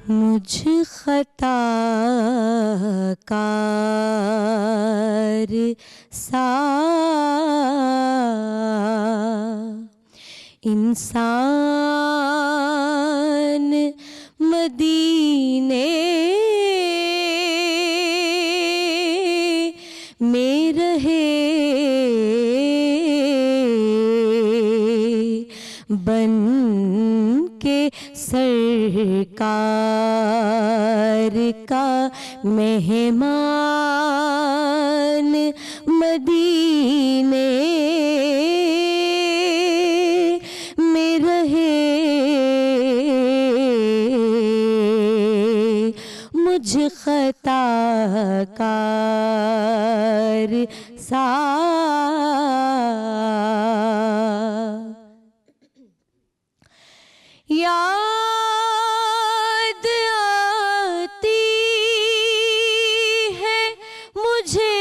मुझ खताकार सा इंसान मदीने में रहे बन के सरकार का मेहमान मदीने में रहे मुझ खताकार सा। याद आती है मुझे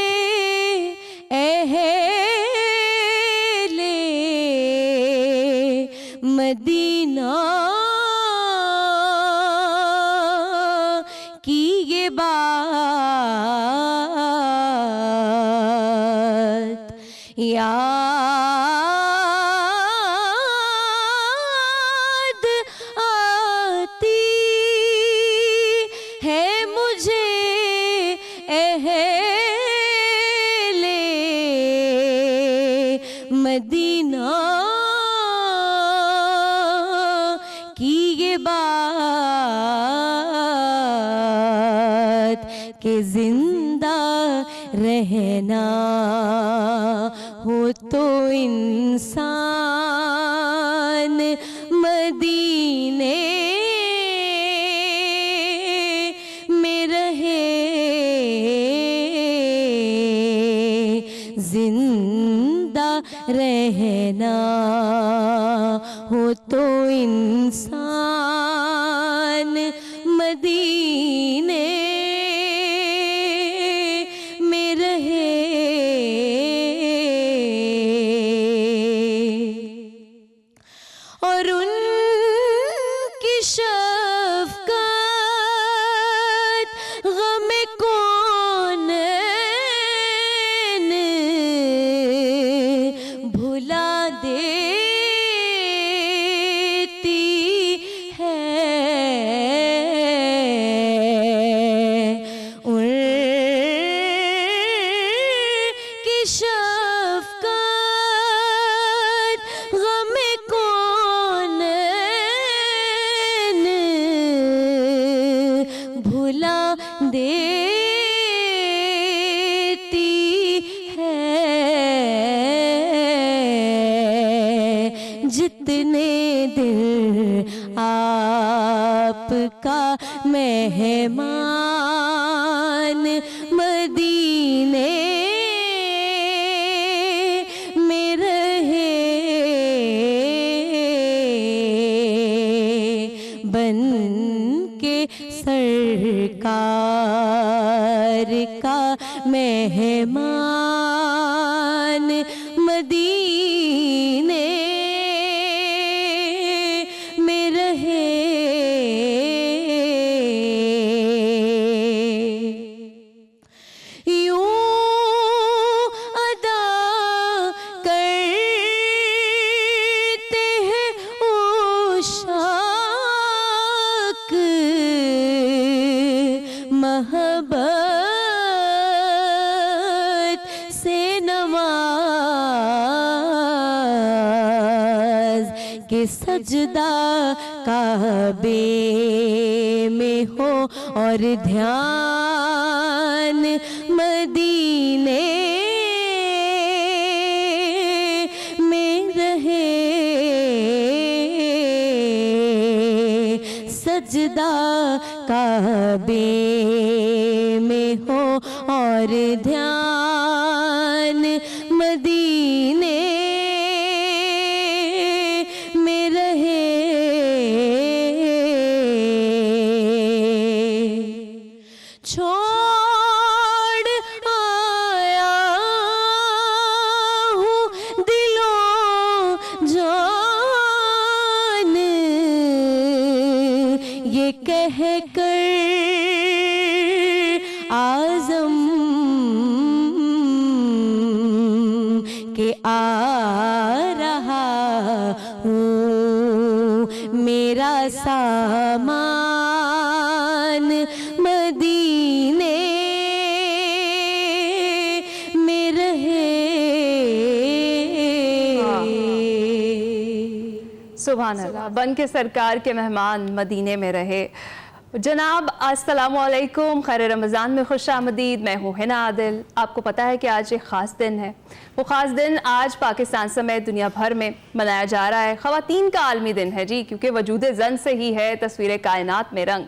अहले मदीना की ये बात, याद आती है मुझे अहले मदीना की ये बात कि जिंदा रहना हो तो इंसान मदीने में रहे, जिंदा रहना हो तो इंसान मदीने में रहे। और उनकी शफ़क़त ग़म कौन भुला देती है, उनकी शफ़क़त ग़म कौन भुला देती है। जितने दिल आपका मेहमान मदीने में रहे बन के सरकार का मेहमान मदीने में रहे। यूं अदा करते हैं उशाक महब्बत से नवाज के सजदा काबे में हो और ध्यान मदीने में रहे, सजदा काबे में हो और ध्यान मदीने में रहे। छोड़ आया हूँ दिलों जान ये कह कर आज़म के आ रहा हूँ, मेरा सामान मदीने में रहे। सुभान अल्लाह, बन के सरकार के मेहमान मदीने में रहे। जनाब अस्सलामु अलैकुम, खैर रमज़ान में खुश आमदीद। मैं हूँ हिना आदिल। आपको पता है कि आज एक ख़ास दिन है। वो ख़ास दिन आज पाकिस्तान समेत दुनिया भर में मनाया जा रहा है। ख़वातीन का आलमी दिन है जी, क्योंकि वजूद ज़न से ही है तस्वीर कायनात में रंग।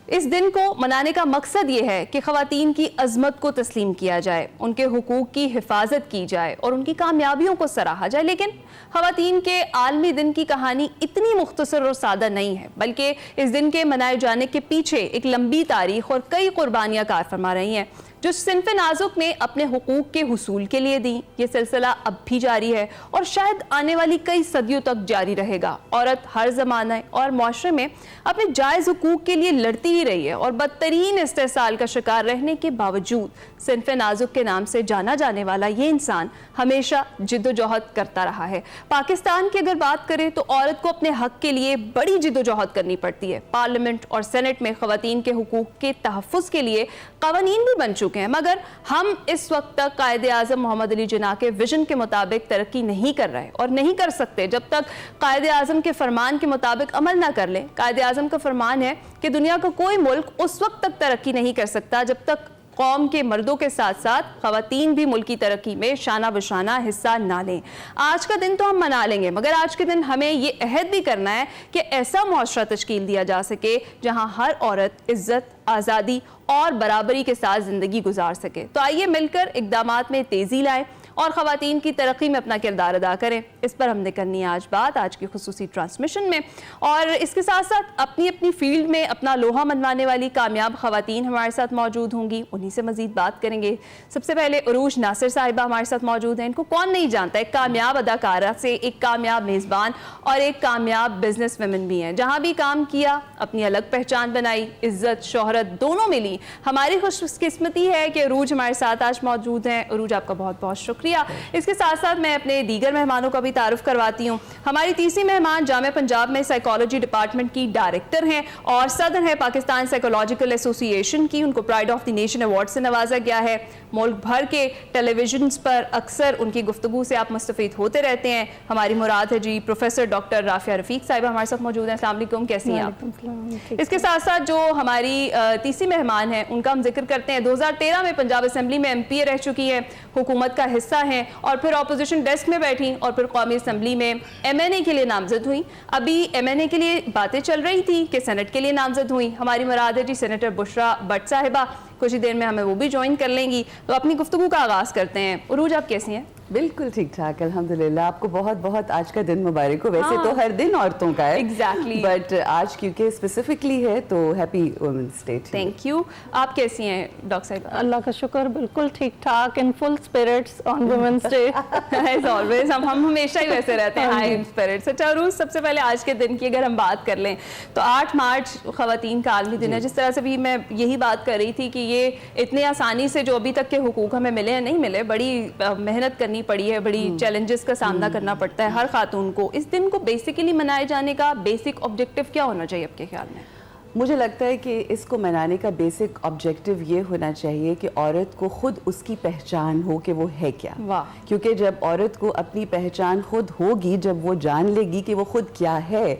इस दिन को मनाने का मकसद ये है कि ख़वातीन की अज़मत को तस्लीम किया जाए, उनके हुकूक की हिफाजत की जाए और उनकी कामयाबियों को सराहा जाए। लेकिन ख़वातीन के आलमी दिन की कहानी इतनी मुख्तसर और सादा नहीं है, बल्कि इस दिन के मनाए जाने के पीछे एक लंबी तारीख और कई कुर्बानियाँ कार फरमा रही हैं जो सिन्फ़ नाजुक ने अपने हुकूक के हुसूल के लिए दी। ये सिलसिला अब भी जारी है और शायद आने वाली कई सदियों तक जारी रहेगा। औरत हर ज़माने और माशरे में अपने जायज़ हुकूक के लिए लड़ती ही रही है और बदतरीन इस्तेसाल का शिकार रहने के बावजूद सिन्फ़ नाजुक के नाम से जाना जाने वाला ये इंसान हमेशा जिद्दोजहद करता रहा है। पाकिस्तान की अगर बात करें तो औरत को अपने हक के लिए बड़ी जिद्दोजहद करनी पड़ती है। पार्लियामेंट और सेनेट में ख़वातीन के हुकूक के तहफ़्फ़ुज़ के लिए क़वानीन भी बन चुके हैं, मगर हम इस वक्त तक कायदे आज़म मोहम्मद अली जिन्ना के विजन के मुताबिक तरक्की नहीं कर रहे और नहीं कर सकते जब तक कायदे आज़म के फरमान के मुताबिक अमल ना कर ले। कायदे आज़म का फरमान है कि दुनिया का कोई मुल्क उस वक्त तक तरक्की नहीं कर सकता जब तक कौम के मर्दों के साथ साथ ख़वातीन भी मुल्क की तरक्की में शाना बशाना हिस्सा ना लें। आज का दिन तो हम मना लेंगे, मगर आज के दिन हमें ये अहद भी करना है कि ऐसा मुआशरा तश्कील दिया जा सके जहाँ हर औरत इज़्ज़त, आज़ादी और बराबरी के साथ ज़िंदगी गुजार सके। तो आइए मिलकर इक़दामात में तेज़ी लाएं और ख़वातीन की तरक्की में अपना किरदार अदा करें। इस पर हमने करनी है आज बात आज की खुसूसी ट्रांसमिशन में। और इसके साथ साथ अपनी अपनी फील्ड में अपना लोहा मनवाने वाली कामयाब ख़वातीन हमारे साथ मौजूद होंगी, उन्हीं से मज़ीद बात करेंगे। सबसे पहले उरूज नासिर साहिबा हमारे साथ मौजूद हैं। इनको कौन नहीं जानता, एक कामयाब अदाकारा से एक कामयाब मेज़बान और एक कामयाब बिजनेस वुमेन भी हैं। जहाँ भी काम किया अपनी अलग पहचान बनाई, इज़्ज़त शोहरत दोनों मिली। हमारी खुशकिस्मती है कि उरूज हमारे साथ आज मौजूद हैं। उरूज, आपका बहुत बहुत शुक्रिया। इसके साथ साथ मैं अपने दीगर मेहमानों का भी तारुफ करवाती हूँ। हमारी तीसरी मेहमान जामिया पंजाब में साइकोलॉजी डिपार्टमेंट की डायरेक्टर हैं और सदर है पाकिस्तान साइकोलॉजिकल एसोसिएशन की। उनको pride of the nation award से नवाजा गया है। मुल्क भर के टेलीविजन पर अक्सर उनकी गुफ्तगू से आप मुस्तफ़ीद होते रहते हैं। हमारी मुराद है जी प्रोफेसर डॉक्टर राफिया रफ़ीक साहिबा हमारे साथ मौजूद हैं। अस्सलाम वालेकुम, कैसी हैं आप? इसके साथ साथ जो हमारी तीसरी मेहमान हैं उनका हम जिक्र करते हैं। 2013 में पंजाब असम्बली में MPA रह चुकी हैं, हुकूमत का हिस्सा हैं और फिर अपोजिशन डेस्क में बैठी और फिर कौमी असम्बली में MNA के लिए नामजद हुई। अभी MNA के लिए बातें चल रही थी कि सेनेट के लिए नामजद हुई। हमारी मुराद है जी सेनेटर बुशरा भट्ट साहिबा, कुछ ही देर में हमें वो भी ज्वाइन कर लेंगी। तो अपनी गुफ्तगू का आगाज़ करते हैं। उरूज, आप कैसी हैं? बिल्कुल ठीक ठाक, अल्हम्दुलिल्लाह। आपको बहुत बहुत आज का दिन मुबारक हो। वैसे तो हर दिन औरतों का है, एग्जैक्टली, बट आज क्योंकि स्पेसिफिकली है तो happy women's day. Thank you. आप कैसी हैं डॉक्टर साहिबा? अल्लाह का शुक्र, बिल्कुल ठीक ठाक, in full spirits on women's day. As always हम हमेशा ही वैसे रहते हैं, हाई स्पिरिट्स। अच्छा उरूज, सबसे पहले आज के दिन की अगर हम बात कर लें तो 8 मार्च ख़वातीन का आलमी दिन है। जिस तरह से भी मैं यही बात कर रही थी कि ये इतने आसानी से जो अभी तक के हुकूक हमें मिले हैं नहीं मिले, बड़ी मेहनत करनी पड़ी है, बड़ी चैलेंजेस का सामना करना पड़ता है हर खातून को। इस दिन को बेसिकली मनाए जाने का बेसिक ऑब्जेक्टिव क्या होना चाहिए आपके ख्याल में? मुझे लगता है कि इसको मनाने का बेसिक ऑब्जेक्टिव ये होना चाहिए कि औरत को खुद उसकी पहचान हो कि वो है क्या। वाह। क्योंकि जब औरत को अपनी पहचान खुद होगी, जब वो जान लेगी कि वो खुद क्या है,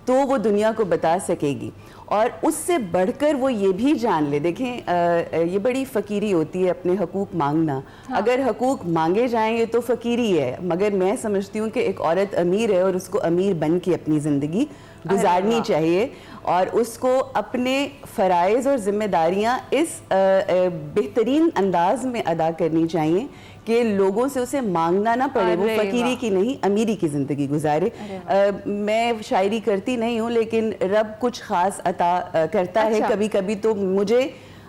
तो वो दुनिया को बता सकेगी। और उससे बढ़कर वो ये भी जान ले, देखें ये बड़ी फ़कीरी होती है अपने हकूक़ मांगना। हाँ। अगर हकूक़ मांगे जाएंगे तो फ़कीरी है, मगर मैं समझती हूँ कि एक औरत अमीर है और उसको अमीर बन के अपनी ज़िंदगी गुजारनी चाहिए और उसको अपने फ़राइज़ और ज़िम्मेदारियाँ इस बेहतरीन अंदाज में अदा करनी चाहिए कि लोगों से उसे मांगना ना पड़े, वो फ़कीरी की नहीं अमीरी की ज़िंदगी गुजारे। मैं शायरी करती नहीं हूँ, लेकिन रब कुछ ख़ास अता करता है कभी कभी। तो मुझे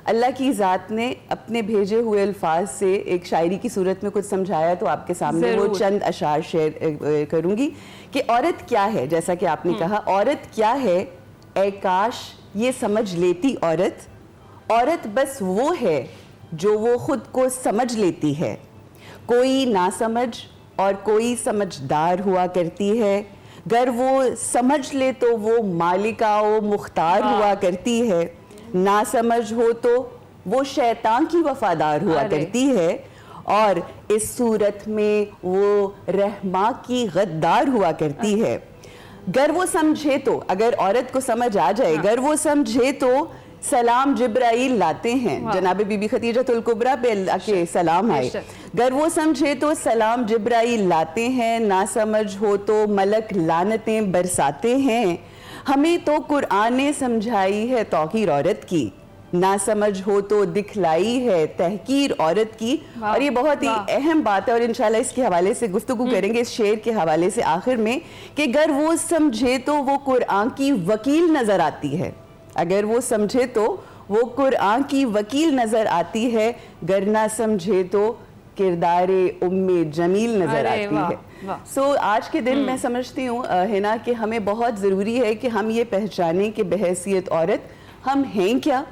अल्लाह की ज़ात ने अपने भेजे हुए अल्फाज से एक शायरी की सूरत में कुछ समझाया, तो आपके सामने वो चंद अशार शेयर करूँगी कि औरत क्या है। जैसा कि आपने कहा, औरत क्या है, ए काश ये समझ लेती औरत, औरत बस वो है जो वो खुद को समझ लेती है। कोई नासमझ और कोई समझदार हुआ करती है। गर वो समझ ले तो वो मालिका व मुख्तार हुआ करती है, नासमझ हो तो वो शैतान की वफादार हुआ करती है, और इस सूरत में वो रहमा की गद्दार हुआ करती है। गर वो समझे तो, अगर औरत को समझ आ जाए, गर वो समझे तो सलाम जिब्राइल लाते हैं, जनाब बीबी खदीजतुल कुबरा पे अल्लाह के सलाम आए। गर वो समझे तो सलाम जिब्राइल लाते हैं, ना समझ हो तो मलक लानतें बरसाते हैं। हमें तो कुरान ने समझाई है तौकीर औरत की, ना समझ हो तो दिखलाई है तहकीर औरत की। और ये बहुत ही अहम बात है, और इंशाल्लाह इसके हवाले से गुफ्तगू करेंगे, इस शेर के हवाले से आखिर में, कि अगर वो समझे तो वो कुरान की वकील नजर आती है। अगर वो समझे तो वो कुरान की वकील नजर आती है, गर ना समझे तो किरदारे उम्मे जमील नजर आती है। सो आज के दिन मैं समझती हूँ हिना कि हमें बहुत ज़रूरी है कि हम ये पहचानें कि बहैसियत औरत हम हैं क्या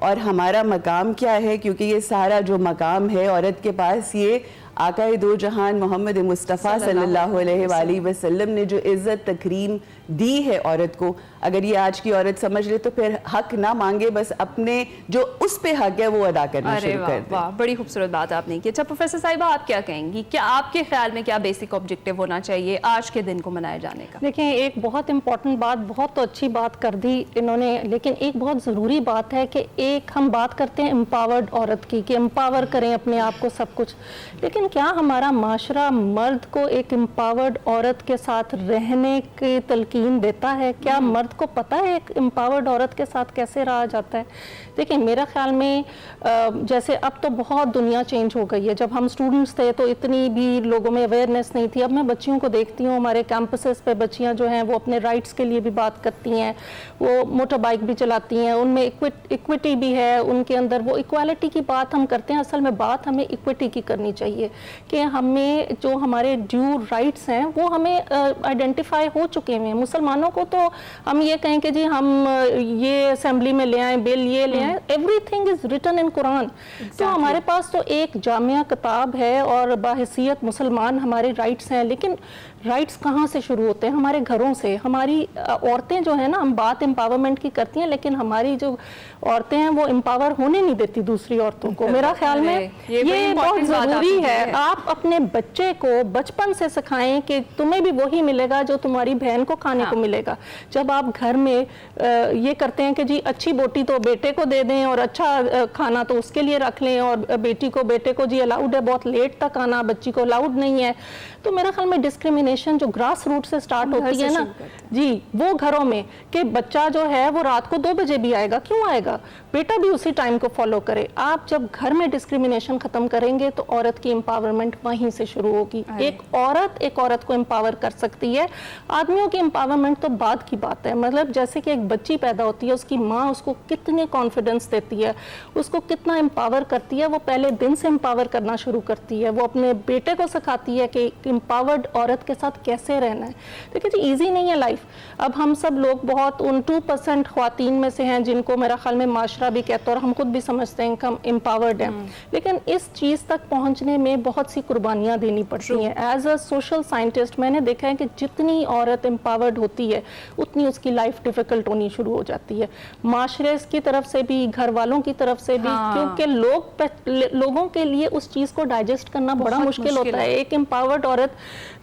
और हमारा मकाम क्या है, क्योंकि ये सारा जो मकाम है औरत के पास, ये आकाए दो जहान मोहम्मद मुस्तफ़ा सल्लल्लाहु अलैहि वसल्लम ने जो इज़्ज़त तकरीम दी है औरत को, अगर ये आज की औरत समझ ले तो फिर हक ना मांगे, बस अपने जो उस पे हक है वो अदा करना शुरू कर दे। वाह, बड़ी खूबसूरत बात आपने की। अच्छा प्रोफेसर साहिबा, आप क्या कहेंगी, क्या आपके ख्याल में क्या बेसिक ऑब्जेक्टिव होना चाहिए आज के दिन को मनाए जाने का? देखिए, एक बहुत इंपॉर्टेंट बात, बहुत तो अच्छी बात कर दी इन्होंने, लेकिन एक बहुत ज़रूरी बात है कि एक हम बात करते हैं एम्पावर्ड औरत की, कि एम्पावर करें अपने आप को सब कुछ, लेकिन क्या हमारा माशरा मर्द को एक एम्पावर्ड औरत के साथ रहने की तलकीन देता है? क्या मर्द को पता है एक एम्पावर्ड औरत के साथ कैसे रहा जाता है? देखिए, मेरा ख्याल में जैसे अब तो बहुत दुनिया चेंज हो गई है। जब हम स्टूडेंट्स थे तो इतनी भी लोगों में अवेयरनेस नहीं थी। अब मैं बच्चियों को देखती हूँ, हमारे कैंपसेस पे बच्चियाँ जो हैं वो अपने राइट्स के लिए भी बात करती हैं, वो मोटर बाइक भी चलाती हैं, उनमें इक्विटी भी है उनके अंदर। वो इक्वालिटी की बात हम करते हैं, असल में बात हमें इक्विटी की करनी चाहिए कि हमें जो हमारे ड्यू राइट्स हैं वो हमें आइडेंटिफाई हो चुके हैं। मुसलमानों को तो हम ये कहें कि जी हम ये असेंबली में ले आए बिल, ये ले आए, everything is written in Quran. तो हमारे पास तो एक जामिया किताब है और बाहैसियत मुसलमान हमारे राइट्स हैं, लेकिन राइट्स कहाँ से शुरू होते हैं? हमारे घरों से। हमारी औरतें जो है ना, हम बात एम्पावरमेंट की करती हैं, लेकिन हमारी जो औरतें हैं वो एम्पावर होने नहीं देती दूसरी औरतों को। मेरा ख्याल में ये बहुत ज़रूरी है। आप अपने बच्चे को बचपन से सिखाएं कि तुम्हें भी वही मिलेगा जो तुम्हारी बहन को खाने को मिलेगा। जब आप घर में ये करते हैं कि जी अच्छी बोटी तो बेटे को दे दें और अच्छा खाना तो उसके लिए रख लें, और बेटे को जी अलाउड है बहुत लेट तक आना, बच्ची को अलाउड नहीं है, तो मेरा ख्याल में डिस्क्रिमिनेशन जो ग्रास रूट से स्टार्ट होती है ना जी, वो घरों में, कि बच्चा जो है वो रात को 2 बजे भी आएगा, क्यों आएगा? बेटा भी उसी टाइम को फॉलो करे। आप जब घर में डिस्क्रिमिनेशन खत्म करेंगे तो औरत की एम्पावरमेंट वहीं से शुरू होगी। एक औरत को एम्पावर कर सकती है। आदमियों की एम्पावरमेंट तो बाद की बात है। मतलब जैसे कि एक बच्ची पैदा होती है, उसकी माँ उसको कितने कॉन्फिडेंस देती है, उसको कितना एम्पावर करती है, वो पहले दिन से एम्पावर करना शुरू करती है। वो अपने बेटे को सिखाती है कि एम्पावर्ड औरत के साथ कैसे रहना है। देखिए जी, ईजी नहीं है लाइफ। अब हम सब लोग बहुत उन 2% ख्वातीन में से हैं जिनको मेरा ख्याल में माशरा भी कहता है और हम खुद भी समझते हैं कि हम एम्पावर्ड हैं, लेकिन इस चीज़ तक पहुंचने में बहुत सी कुर्बानियाँ देनी पड़ती हैं। एज अ सोशल साइंटिस्ट मैंने देखा है कि जितनी औरत एम्पावर्ड होती है उतनी उसकी लाइफ डिफ़िकल्ट होनी शुरू हो जाती है, माशरे की तरफ से भी, घर वालों की तरफ से भी, क्योंकि लोगों के लिए उस चीज़ को डाइजेस्ट करना बड़ा मुश्किल होता है। एक एम्पावर्ड औरत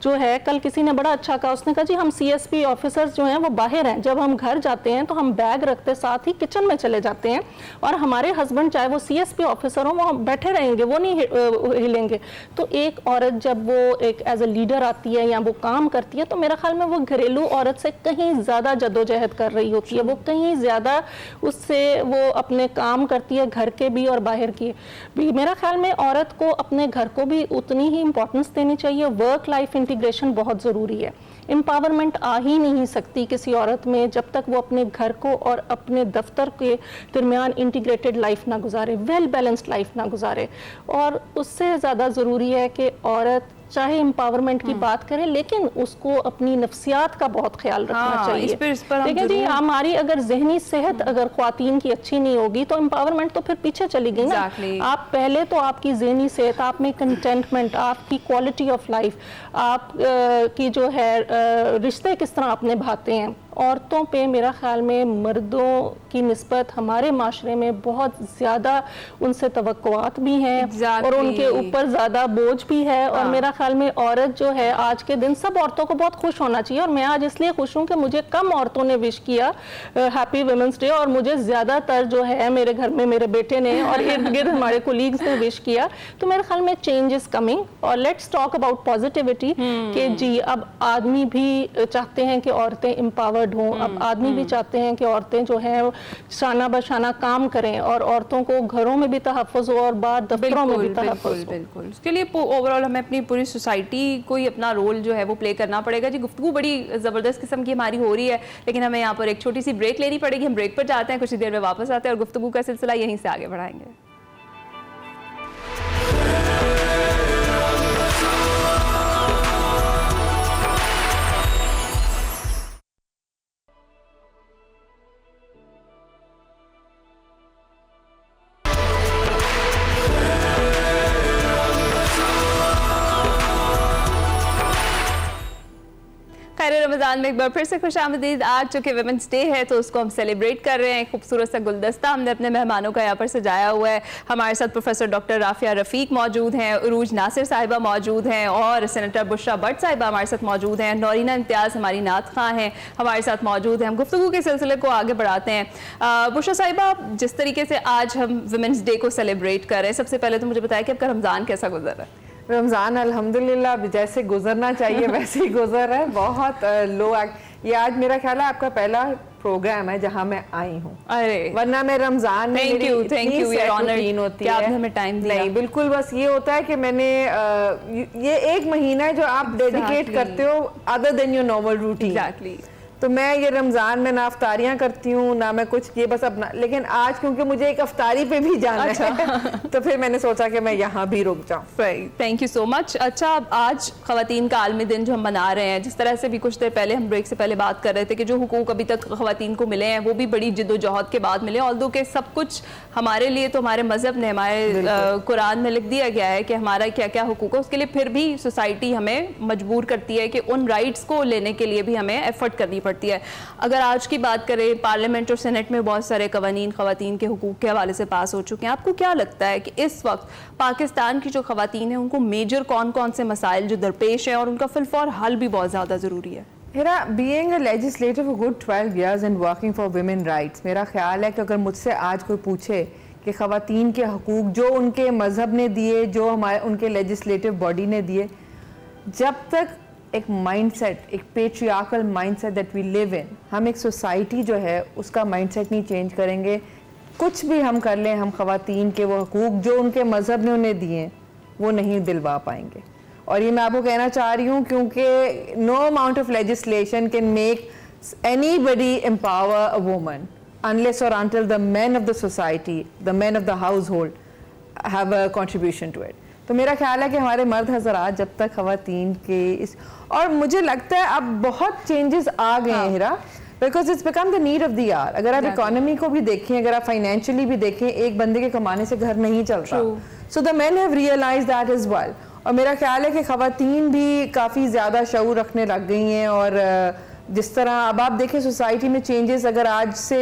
जो है, कल किसी ने बड़ा अच्छा कहा, उसने कहा जी हम CSP ऑफिसर्स जो हैं वो बाहर हैं, जब हम घर जाते हैं तो हम बैग रखते साथ ही किचन में चले जाते हैं, और हमारे हस्बैंड चाहे वो CSP ऑफिसर हो वो बैठे रहेंगे, वो नहीं हिलेंगे। तो एक औरत जब वो एक एज अ लीडर आती है या वो काम करती है, तो मेरा ख्याल में वो घरेलू औरत से कहीं ज़्यादा जद्दोजहद कर रही होती है, वो कहीं ज़्यादा उससे वो अपने काम करती है, घर के भी और बाहर की भी। मेरा ख्याल में औरत को अपने घर को भी उतनी ही इम्पोर्टेंस देनी चाहिए। वर्क लाइफ इंटीग्रेशन बहुत ज़रूरी है। एम्पावरमेंट आ ही नहीं सकती किसी औरत में जब तक वो अपने घर को और अपने दफ्तर के दरमियान इंटीग्रेटेड लाइफ ना गुजारे, वेल बैलेंस्ड लाइफ ना गुजारे। और उससे ज़्यादा ज़रूरी है कि औरत चाहे एम्पावरमेंट की बात करें, लेकिन उसको अपनी नफ्सियात का बहुत ख्याल रखना चाहिए। इस पर हम देखिए जी, हमारी अगर जहनी सेहत अगर ख्वातीन की अच्छी नहीं होगी तो एम्पावरमेंट तो फिर पीछे चली गई ना। आप पहले तो आपकी जहनी सेहत, आप में कंटेंटमेंट, आपकी क्वालिटी ऑफ लाइफ, आप की जो है रिश्ते किस तरह आप निभाते हैं। औरतों पे मेरा ख्याल में मर्दों की निस्बत हमारे माशरे में बहुत ज़्यादा उनसे तवक्कुआत भी हैं और उनके ऊपर ज़्यादा बोझ भी है। और मेरा ख्याल में औरत जो है आज के दिन, सब औरतों को बहुत खुश होना चाहिए। और मैं आज इसलिए खुश हूँ कि मुझे कम औरतों ने विश किया हैप्पी वुमेंस डे, और मुझे ज़्यादातर जो है मेरे घर में मेरे बेटे ने और इर्द गिर्द हमारे कोलीग्स ने विश किया। तो मेरे ख्याल में चेंज इज़ कमिंग। और लेट्स टॉक अबाउट पॉजिटिविटी कि जी अब आदमी भी चाहते हैं कि औरतें एम्पावर हों। अब आदमी भी चाहते हैं कि औरतें जो हैं शाना बशाना काम करें और औरतों को घरों में भी तहफ़्फ़ुज़ हो और बाहर दफ्तरों में भी तहफ़्फ़ुज़ हो। बिल्कुल, उसके लिए ओवरऑल हमें अपनी पूरी सोसाइटी को ही अपना रोल जो है वो प्ले करना पड़ेगा। जी, गुफ्तगू बड़ी ज़बरदस्त किस्म की हमारी हो रही है, लेकिन हमें यहाँ पर एक छोटी सी ब्रेक लेनी पड़ेगी। हम ब्रेक पर जाते हैं, कुछ ही देर में वापस आते हैं और गुफ्तगू का सिलसिला यहीं से आगे बढ़ाएंगे। रमज़ान में एक बार फिर से खुशामदीद। आज चूँकि वुमेंस डे है तो उसको हम सेलिब्रेट कर रहे हैं। खूबसूरत सा गुलदस्ता हमने अपने मेहमानों का यहाँ पर सजाया हुआ है। हमारे साथ प्रोफेसर डॉक्टर राफिया रफ़ीक मौजूद हैं, उरूज नासिर साहिबा मौजूद हैं और सेनेटर बुशरा भट्ट साहिबा हमारे साथ मौजूद हैं। नौरीना इम्तियाज़ हमारी नात ख़ां हैं, हमारे साथ मौजूद हैं। हम गुफ्तगू के सिलसिले को आगे बढ़ाते हैं। बुशरा साहिबा, जिस तरीके से आज हम वुमेंस डे को सेलिब्रेट कर रहे हैं, सबसे पहले तो मुझे बताया कि आपका रमज़ान कैसा गुजर रहा है? रमज़ान अल्हम्दुलिल्लाह जैसे गुजरना चाहिए वैसे ही गुजर रहा है। बहुत ये आज मेरा ख्याल है आपका पहला प्रोग्राम है जहां मैं आई हूँ। अरे वरना मैं रमज़ान में थैंक यू रूटीन होती है। आपने हमें टाइम दिया। नहीं, बिल्कुल, बस ये होता है कि मैंने ये एक महीना है जो आप डेडिकेट करते हो other than your normal routine. Exactly. तो मैं ये रमज़ान में ना अफ्तारियाँ करती हूँ ना मैं कुछ, ये बस अपना, लेकिन आज क्योंकि मुझे एक अफ्तारी पे भी जाना है तो फिर मैंने सोचा कि मैं यहाँ भी रुक जाऊँ। Thank you so much. अच्छा, आज ख़वातीन का आलमी दिन जो हम मना रहे हैं, जिस तरह से भी कुछ देर पहले हम ब्रेक से पहले बात कर रहे थे कि जो हुकूक अभी तक ख़वातीन को मिले हैं वो भी बड़ी जिद्दोजहद के बाद मिले। ऑल्दो के सब कुछ हमारे लिए तो हमारे मज़हब ने, हमारे कुरान में लिख दिया गया है कि हमारा क्या क्या हुकूक है, उसके लिए फिर भी सोसाइटी हमें मजबूर करती है कि उन राइट्स को लेने के लिए भी हमें एफर्ट करनी पड़ती है। अगर आज की बात करें, पार्लियामेंट और सेनेट में बहुत सारे कवानीन ख़वातीन के हुकूक के हवाले से पास हो चुके हैं। आपको क्या लगता है कि इस वक्त पाकिस्तान की जो ख़वातीन हैं उनको मेजर कौन कौन से मसाइल जो दरपेश हैं और उनका फिलफौर हल भी बहुत ज़्यादा ज़रूरी है? मेरा being a legislator for good 12 years and working for women rights, मेरा ख्याल है कि अगर मुझसे आज कोई पूछे कि ख़वातीन के हकूक़ जो उनके मज़हब ने दिए, जो हमारे उनके लेजिस्लेटिव बॉडी ने दिए, जब तक एक माइंडसेट, एक patriarchal mindset that we live in, हम एक सोसाइटी जो है उसका माइंडसेट नहीं चेंज करेंगे, कुछ भी हम कर लें, हम ख़वातीन के वो हकूक़ जो उनके मज़हब ने उन्हें दिए वो नहीं दिलवा पाएंगे। और ये मैं आपको कहना चाह रही हूँ क्योंकि no amount of legislation can make anybody empower a woman unless or until the men of the society, the men of the household have a contribution to it. तो मेरा ख्याल है कि हमारे मर्द हज़रात जब तक ख़वातीन के इस, और मुझे लगता है अब बहुत चेंजेस आ गए हैं Hira, because it's become the need of the hour. अगर आप इकोनॉमी को भी देखें, अगर आप फाइनेंशियली भी देखें, एक बंदे के कमाने से घर नहीं चलता। So the men have realised that as well. और मेरा ख्याल है कि ख़वातीन भी काफ़ी ज़्यादा शऊर रखने लग गई हैं। और जिस तरह अब आप देखें सोसाइटी में चेंजेस, अगर आज से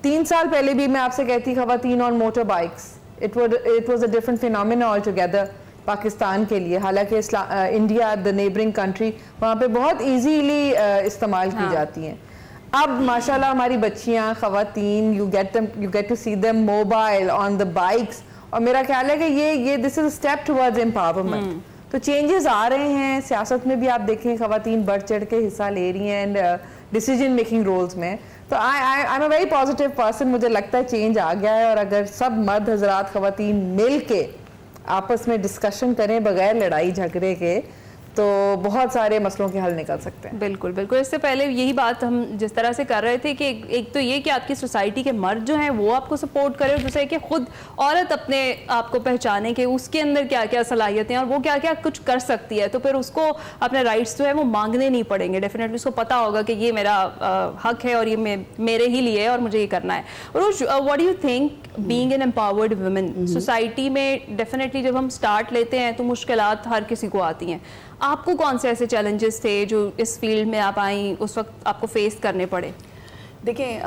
3 साल पहले भी मैं आपसे कहती ख़वातीन on motor bikes, it was a different phenomena all together Pakistan के लिए। हालांकि इंडिया द नेबरिंग कंट्री, वहाँ पे बहुत इजीली इस्तेमाल की जाती हैं। अब माशाल्लाह हमारी बच्चियाँ ख़वातीन, you get to see them mobile on the bikes. और मेरा ख्याल है कि ये this is a step towards empowerment. तो चेंजेस आ रहे हैं। सियासत में भी आप देखें ख़वातीन बढ़ चढ़ के हिस्सा ले रही हैं एंड डिसीजन मेकिंग रोल्स में। तो I am a very positive person. मुझे लगता है चेंज आ गया है। और अगर सब मर्द हजरात ख़वातीन मिल के आपस में डिस्कशन करें बगैर लड़ाई झगड़े के, तो बहुत सारे मसलों के हल निकल सकते हैं। बिल्कुल बिल्कुल। इससे पहले यही बात हम जिस तरह से कर रहे थे कि एक तो ये कि आपकी सोसाइटी के मर्द जो हैं वो आपको सपोर्ट करें, और दूसरा कि खुद औरत अपने आप को पहचाने कि उसके अंदर क्या क्या सलाहियतें हैं और वो क्या क्या कुछ कर सकती है, तो फिर उसको अपने राइट्स जो है वो मांगने नहीं पड़ेंगे। डेफिनेटली उसको पता होगा कि ये मेरा हक है और ये मेरे ही लिए है और मुझे ये करना है। और what do you think being an empowered women society में, डेफिनेटली जब हम स्टार्ट लेते हैं तो मुश्किलात हर किसी को आती हैं। आपको कौन से ऐसे चैलेंजेस थे जो इस फील्ड में आप आई उस वक्त आपको फेस करने पड़े? देखिए,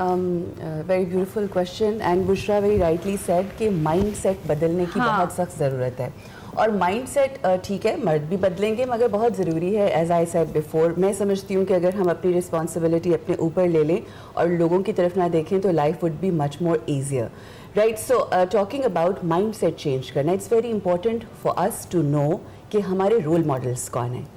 very beautiful question and Bushra very rightly said कि माइंड सेट बदलने की बहुत सख्त ज़रूरत है। और माइंड सेट ठीक है, मर्द भी बदलेंगे, मगर बहुत ज़रूरी है। एज आई सेड बिफोर, मैं समझती हूँ कि अगर हम अपनी रिस्पॉन्सिबिलिटी अपने ऊपर ले लें और लोगों की तरफ ना देखें तो life would be much more easier, right. So talking about mindset change करना, it's very important for us to know कि हमारे रोल मॉडल्स कौन हैं।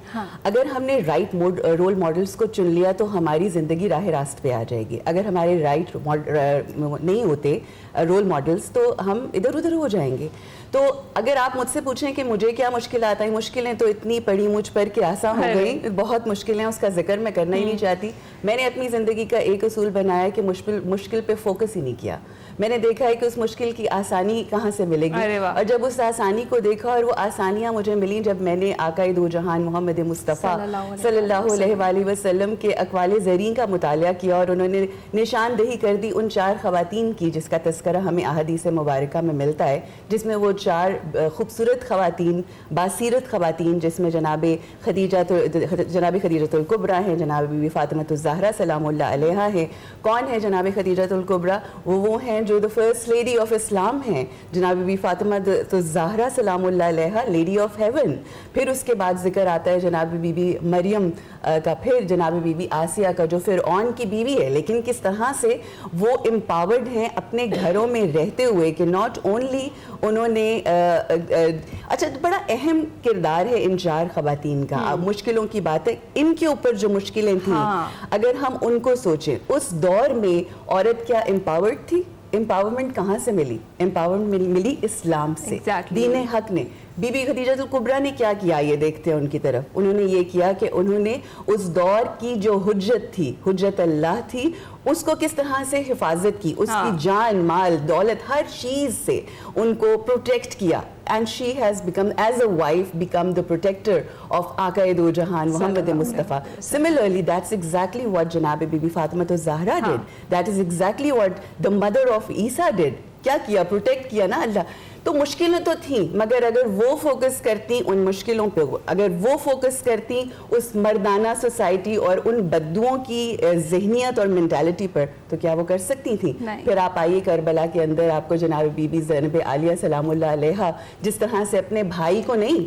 अगर हमने राइट रोल मॉडल्स को चुन लिया तो हमारी ज़िंदगी राह रास्त पे आ जाएगी। अगर हमारे राइट नहीं होते रोल मॉडल्स तो हम इधर उधर हो जाएंगे। तो अगर आप मुझसे पूछें कि मुझे क्या मुश्किल आता है, मुश्किलें तो इतनी पड़ी मुझ पर कि आसान हो गई, बहुत मुश्किलें, उसका जिक्र मैं करना ही नहीं चाहती। मैंने अपनी ज़िंदगी का एक असूल बनाया कि मुश्किल पे फोकस ही नहीं किया। मैंने देखा है कि उस मुश्किल की आसानी कहाँ से मिलेगी, और जब उस आसानी को देखा और वो आसानियाँ मुझे मिली जब मैंने आकाए दो जहान मोहम्मद मुस्तफ़ा सल्लल्लाहु अलैहि वसल्लम के अक़वाले ज़रीन का मुतालिया किया और उन्होंने निशानदेही कर दी उन 4 ख़वातीन की जिसका तज़किरा हमें अहादीस मुबारका में मिलता है, जिसमें वो 4 खूबसूरत ख़वातीन, बासीरत ख़वातीन, जिसमें जनाब खदीजतुल कुबरा हैं, जनाब बीबी फ़ातिमतुज़ ज़हरा सलामुल्लाह अलैहा हैं। कौन है जनाब खदीजतुल कुबरा? वो हैं जो the first lady of Islam हैं, जनाब बीबी Fatimatuz Zahra सलामुल्लाह अलैहा, lady of haven. फिर उसके बाद जिक्र आता है जनाब बीबी मरियम का, फिर जनाब बीबी आसिया का जो फ़िरऔन की बीवी है, लेकिन किस तरह से वो एम्पावर्ड हैं अपने घरों में रहते हुए कि नॉट ओनली उन्होंने अच्छा, बड़ा अहम किरदार है इन 4 ख़वातीन का। अब मुश्किलों की बात है, इनके ऊपर जो मुश्किलें थी अगर हम उनको सोचें, उस दौर में औरत क्या एम्पावर्ड थी? एम्पावरमेंट कहाँ से मिली? एम्पावरमेंट मिली इस्लाम से, दीन हक ने। बीबी खदीजतुल कुबरा ने क्या किया, ये देखते हैं उनकी तरफ। उन्होंने ये किया कि उन्होंने उस दौर की जो हुज्जत थी, हुज्जत अल्लाह थी, उसको किस तरह से हिफाजत की, उसकी जान माल दौलत हर चीज़ से उनको प्रोटेक्ट किया। And she has become as a wife become the protector of आकाए दो जहान Muhammad Mustafa. Similarly that's exactly what जनाब बीबी Fatimatuz Zahra did, that is exactly what the mother of Isa did. क्या किया? प्रोटेक्ट किया ना अल्लाह। तो मुश्किलें तो थी, मगर अगर वो फोकस करती उन मुश्किलों पे, अगर वो फोकस करती उस मर्दाना सोसाइटी और उन बद्दुओं की जहनियत और मेंटालिटी पर, तो क्या वो कर सकती थी? फिर आप आइए करबला के अंदर, आपको जनाब बीबी ज़ैनब आलिया सलामुल्लाह अलैहा जिस तरह से अपने भाई को नहीं,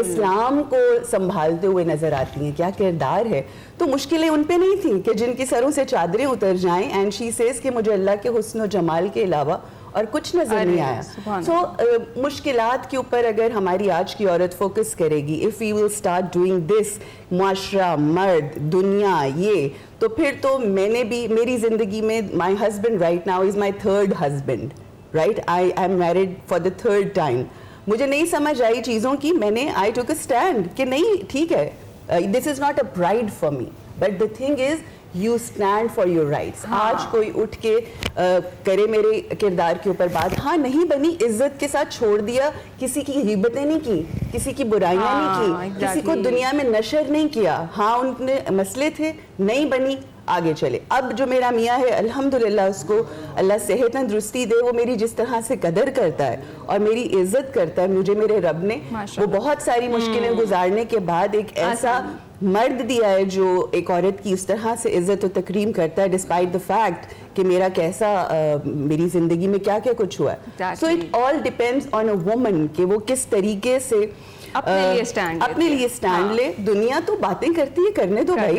इस्लाम को संभालते हुए नजर आती हैं, क्या किरदार है। तो मुश्किलें उन पे नहीं थी कि जिनकी सरों से चादरें उतर जाएं, एंड शी सेज कि मुझे अल्लाह के हुस्न और जमाल के अलावा और कुछ नजर नहीं आया। सो मुश्किलात के ऊपर अगर हमारी आज की औरत फोकस करेगी, if we will start doing this, मुआशरा, मर्द, दुनिया, ये, तो फिर तो मैंने भी मेरी ज़िंदगी में, my husband right now is my 3rd husband, right. I am married for the 3rd time. मुझे नहीं समझ आई चीज़ों की, मैंने आई टुक अ स्टैंड कि नहीं ठीक है, this is not a pride for me, but the thing is you stand for your rights. आज कोई उठ के करे मेरे किरदार के ऊपर बात, हाँ नहीं बनी, इज्जत के साथ छोड़ दिया, किसी की गिबतें नहीं की, किसी की बुराइयां नहीं की, किसी को दुनिया में नशर नहीं किया, हाँ उनके मसले थे, नहीं बनी, आगे चले। अब जो मेरा मियाँ है अल्हम्दुलिल्लाह, उसको अल्लाह सेहत तंदुरुस्ती दे, वो मेरी जिस तरह से कदर करता है और मेरी इज्जत करता है, मुझे मेरे रब ने वो बहुत सारी मुश्किलें गुजारने के बाद एक ऐसा मर्द दिया है जो एक औरत की इस तरह से इज्जत और तकरीम करता है, डिस्पाइट द फैक्ट कि मेरा कैसा मेरी जिंदगी में क्या क्या कुछ हुआ है। So it all depends on a woman कि वो किस तरीके से अपने लिए स्टैंड ले। दुनिया तो बातें करती है, करने दो भाई,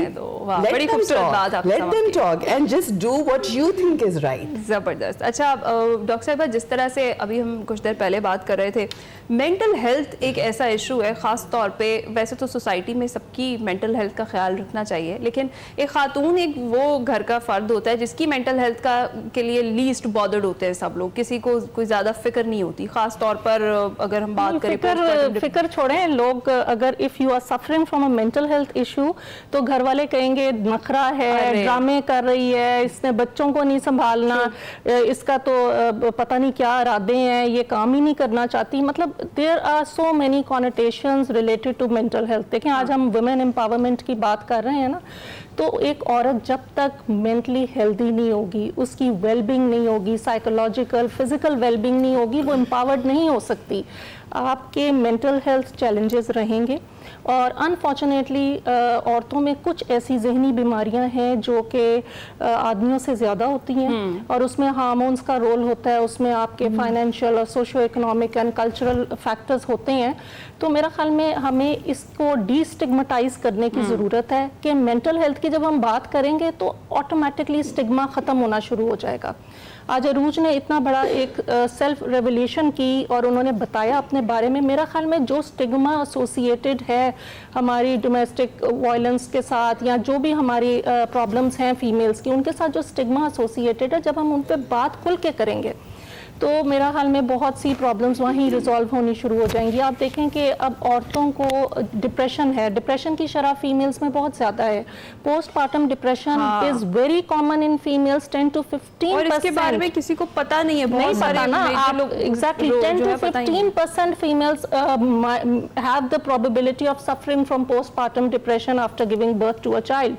बड़ी खूबसूरत बात आपने let them talk and just do what you think is right. जबरदस्त। अच्छा डॉक्टर साहिबा, जिस तरह से अभी हम कुछ देर पहले बात कर रहे थे, मेंटल हेल्थ एक ऐसा इशू है, ख़ास तौर पे वैसे तो सोसाइटी में सबकी मेंटल हेल्थ का ख्याल रखना चाहिए, लेकिन एक खातून एक वो घर का फ़र्द होता है जिसकी मेंटल हेल्थ का के लिए लीस्ट बॉदर्ड होते हैं सब लोग, किसी को कोई ज़्यादा फिक्र नहीं होती, ख़ास तौर पर अगर हम बात करें फिक्र छोड़ें लोग, अगर if you are suffering from a mental health issue तो घर वाले कहेंगे नखरा है, ड्रामे कर रही है, इसने बच्चों को नहीं संभालना, इसका तो पता नहीं क्या इरादे हैं, ये काम ही नहीं करना चाहती। मतलब there are so many connotations related to mental health. देखें आज हम वुमेन एम्पावरमेंट की बात कर रहे हैं ना, तो एक औरत जब तक मेंटली हेल्दी नहीं होगी, उसकी वेलबींग नहीं होगी, साइकोलॉजिकल फिजिकल वेलबींग नहीं होगी, वो एम्पावर्ड नहीं हो सकती। आपके मेंटल हेल्थ चैलेंजेस रहेंगे और अनफॉर्चुनेटली औरतों में कुछ ऐसी जहनी बीमारियां हैं जो कि आदमियों से ज़्यादा होती हैं और उसमें हार्मोन्स का रोल होता है, उसमें आपके फाइनेंशियल और socio economic and cultural factors होते हैं। तो मेरा ख्याल में हमें इसको डीस्टिग्मेटाइज करने की ज़रूरत है कि मेंटल हेल्थ की जब हम बात करेंगे तो ऑटोमेटिकली स्टिग्मा ख़त्म होना शुरू हो जाएगा। आज अरूज ने इतना बड़ा एक सेल्फ रेवोल्यूशन की और उन्होंने बताया अपने बारे में। मेरा ख्याल में जो स्टिग्मा एसोसिएटेड है हमारी डोमेस्टिक वायलेंस के साथ या जो भी हमारी प्रॉब्लम्स हैं फीमेल्स की, उनके साथ जो स्टिग्मा एसोसिएटेड है, जब हम उन पर बात खुल के करेंगे तो मेरा ख्याल में बहुत सी प्रॉब्लम्स वहीं रिजॉल्व होनी शुरू हो जाएंगी। आप देखें कि अब औरतों को डिप्रेशन है, डिप्रेशन की शरह फीमेल्स में बहुत ज़्यादा है। Postpartum depression is very common in females, 10 to 15%। और इसके बारे में किसी को पता नहीं है, बहुत सारे ना आप exactly 10 to 15% females have the probability of suffering from postpartum depression after giving birth to a child.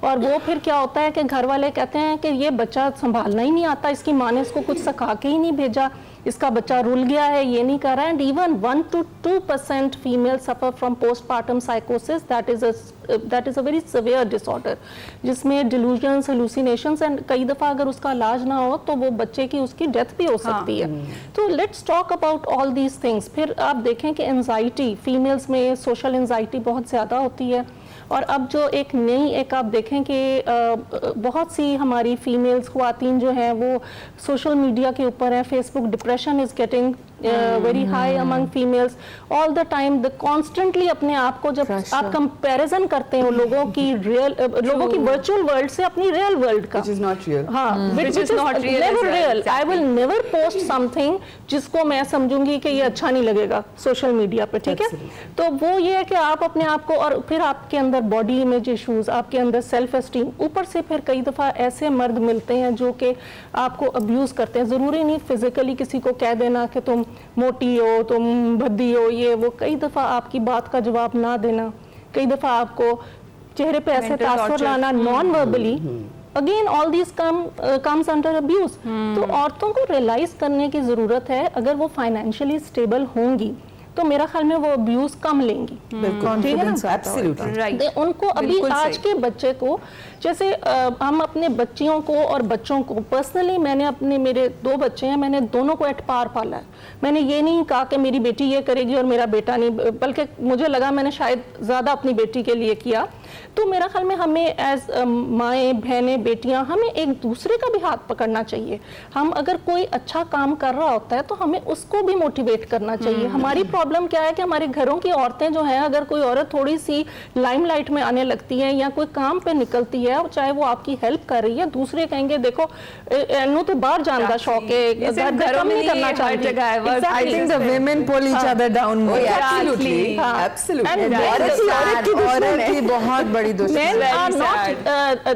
और वो फिर क्या होता है कि घर वाले कहते हैं कि ये बच्चा संभालना ही नहीं आता, इसकी माँ ने इसको कुछ सिखा के ही नहीं भेजा, इसका बच्चा रुल गया है, ये नहीं कर रहा है। And even 1 to 2% female suffer from postpartum साइकोसिस, that is a very severe disorder जिसमें डिलूजन्स, हेलुसिनेशंस एंड कई दफ़ा अगर उसका इलाज ना हो तो वो बच्चे की उसकी डेथ भी हो सकती है। तो let's talk about all these things. फिर आप देखें कि एंजाइटी, फीमेल्स में सोशल एंजाइटी बहुत ज़्यादा होती है। और अब जो एक नई एक आप देखें कि बहुत सी हमारी फीमेल्स ख्वातीन जो हैं वो सोशल मीडिया के ऊपर हैं। Facebook depression is getting very high among females all the time. The constantly अपने आप को जब आप कंपैरिजन करते हो लोगों की वर्चुअल वर्ल्ड से अपनी रियल वर्ल्ड का, which is not real. हाँ, which is not real. I will never post something जिसको मैं समझूंगी कि ये अच्छा नहीं लगेगा सोशल मीडिया पे, ठीक है। तो वो ये है कि आप अपने आप को, और फिर आपके अंदर बॉडी इमेज इश्यूज, आपके अंदर सेल्फ एस्टीम, ऊपर से फिर कई दफ़ा ऐसे मर्द मिलते हैं जो कि आपको अब्यूज़ करते हैं। ज़रूरी नहीं फिजिकली किसी को कह देना कि तुम मोटी हो, तुम भद्दी हो, ये वो, कई दफ़ा आपकी बात का जवाब ना देना, कई दफ़ा आपको चेहरे पे ऐसे तासुर लाना non verbally, again all this comes under abuse. तो औरतों को रियलाइज करने की ज़रूरत है, अगर वो फाइनेंशियली स्टेबल होंगी तो मेरा ख्याल में वो अब्यूज कम लेंगी। उनको अभी आज के बच्चे को, जैसे हम अपने बच्चियों को और बच्चों को, पर्सनली मैंने मेरे 2 बच्चे हैं, मैंने दोनों को एट पार पाला है। मैंने ये नहीं कहा कि मेरी बेटी ये करेगी और मेरा बेटा नहीं, बल्कि मुझे लगा मैंने शायद ज़्यादा अपनी बेटी के लिए किया। तो मेरा ख्याल में हमें एज माएँ, बहनें, बेटियाँ, हमें एक दूसरे का भी हाथ पकड़ना चाहिए। हम अगर कोई अच्छा काम कर रहा होता है तो हमें उसको भी मोटिवेट करना चाहिए। हमारी प्रॉब्लम क्या है कि हमारे घरों की औरतें जो हैं, अगर कोई औरत थोड़ी सी लाइमलाइट में आने लगती है या कोई काम पे निकलती है, चाहे वो आपकी हेल्प कर रही है, दूसरे कहेंगे देखो एनू तो बाहर जाने का शौक है, घरों में नहीं करना चाहिए। I think the women pull each other down more. Absolutely. औरत की बहुत बड़ी दुश्मन।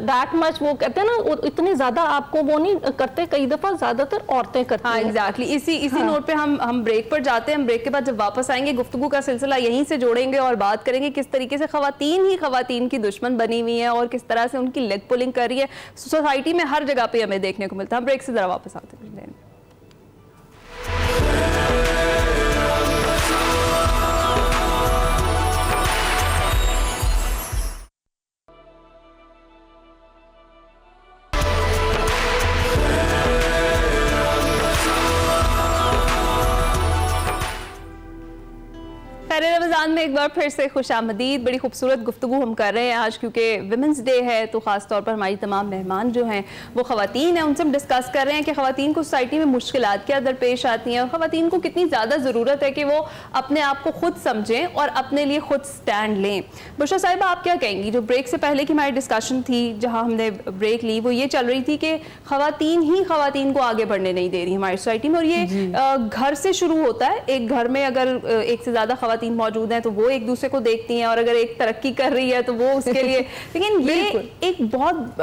That much वो कहते हैं ना, इतनी ज्यादा आपको वो नहीं करते, कई दफा ज्यादातर औरतें करती हैं। एग्जैक्टली। इसी नोट पे हम ब्रेक पर जाते हैं। हम ब्रेक के बाद जब वापस आएंगे गुफ्तगू का सिलसिला यहीं से जोड़ेंगे और बात करेंगे किस तरीके से खवातीन ही खवातीन की दुश्मन बनी हुई है और किस तरह से उनकी लेग पुलिंग कर रही है सोसाइटी में, हर जगह पे हमें देखने को मिलता है। हम ब्रेक से जरा वापस आते हैं। रमज़ान में एक बार फिर से खुशामदीद। बड़ी खूबसूरत गुफ्तगू हम कर रहे हैं आज, क्योंकि विमेंस डे है, तो ख़ास तौर पर हमारी तमाम मेहमान जो हैं वो ख़वातीन हैं। उनसे हम डिस्कस कर रहे हैं कि ख़वातीन को सोसाइटी में मुश्किलात क्या दरपेश आती हैं और ख़वातीन को कितनी ज़्यादा ज़रूरत है कि वो अपने आप को खुद समझें और अपने लिए खुद स्टैंड लें। बुशरा साहिबा, आप क्या कहेंगी? जो ब्रेक से पहले की हमारी डिस्कशन थी, जहाँ हमने ब्रेक ली, वो ये चल रही थी कि ख़वातीन ही ख़वातीन को आगे बढ़ने नहीं दे रही हमारी सोसाइटी में, और ये घर से शुरू होता है। एक घर में अगर एक से ज़्यादा ख़वातीन मौजूद हैं तो वो एक दूसरे को देखती हैं, और अगर एक तरक्की कर रही है तो वो उसके लिए लेकिन ये एक बहुत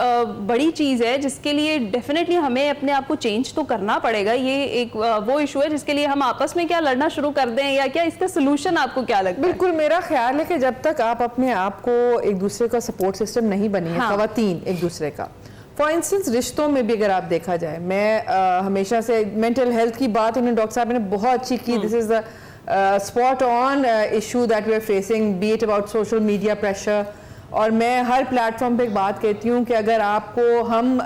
बड़ी चीज़ है जिसके लिए डेफिनेटली हमें अपने आप को चेंज तो करना पड़ेगा। ये एक वो इशू है जिसके लिए हम आपस में क्या लड़ना शुरू कर दें, या क्या इसका सोल्यूशन आपको क्या लगता है? बिल्कुल, मेरा ख्याल है कि जब तक आप अपने आप को एक दूसरे का सपोर्ट सिस्टम नहीं बनी है, ख़वातीन एक दूसरे का, फॉर इंस्टेंस रिश्तों में भी अगर आप देखा जाए, मैं हमेशा से मेंटल हेल्थ की बात उन्होंने डॉक्टर साहब ने बहुत अच्छी की। This is the spot on issue that we are facing, be it about social media pressure. और मैं हर प्लेटफॉर्म पे एक बात कहती हूँ कि अगर आपको हम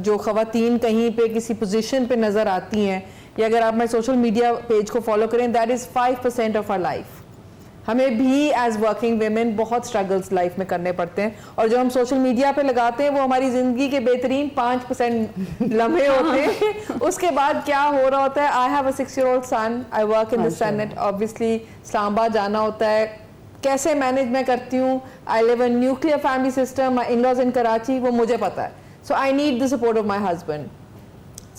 जो ख़वातीन कहीं पे किसी पोजीशन पे नज़र आती हैं, या अगर आप मेरे सोशल मीडिया पेज को फॉलो करें, that is 5% of our life. हमें भी एज वर्किंग वेमेन बहुत स्ट्रगल्स लाइफ में करने पड़ते हैं, और जो हम सोशल मीडिया पे लगाते हैं वो हमारी ज़िंदगी के बेहतरीन 5% लम्हे होते हैं। उसके बाद क्या हो रहा होता है? I have a 6-year-old son, I work in the senate, obviously Islamabad जाना होता है, कैसे मैनेज मैं करती हूँ। I live in nuclear family system, my in-laws in Karachi, वो मुझे पता है। So I need the support of my husband.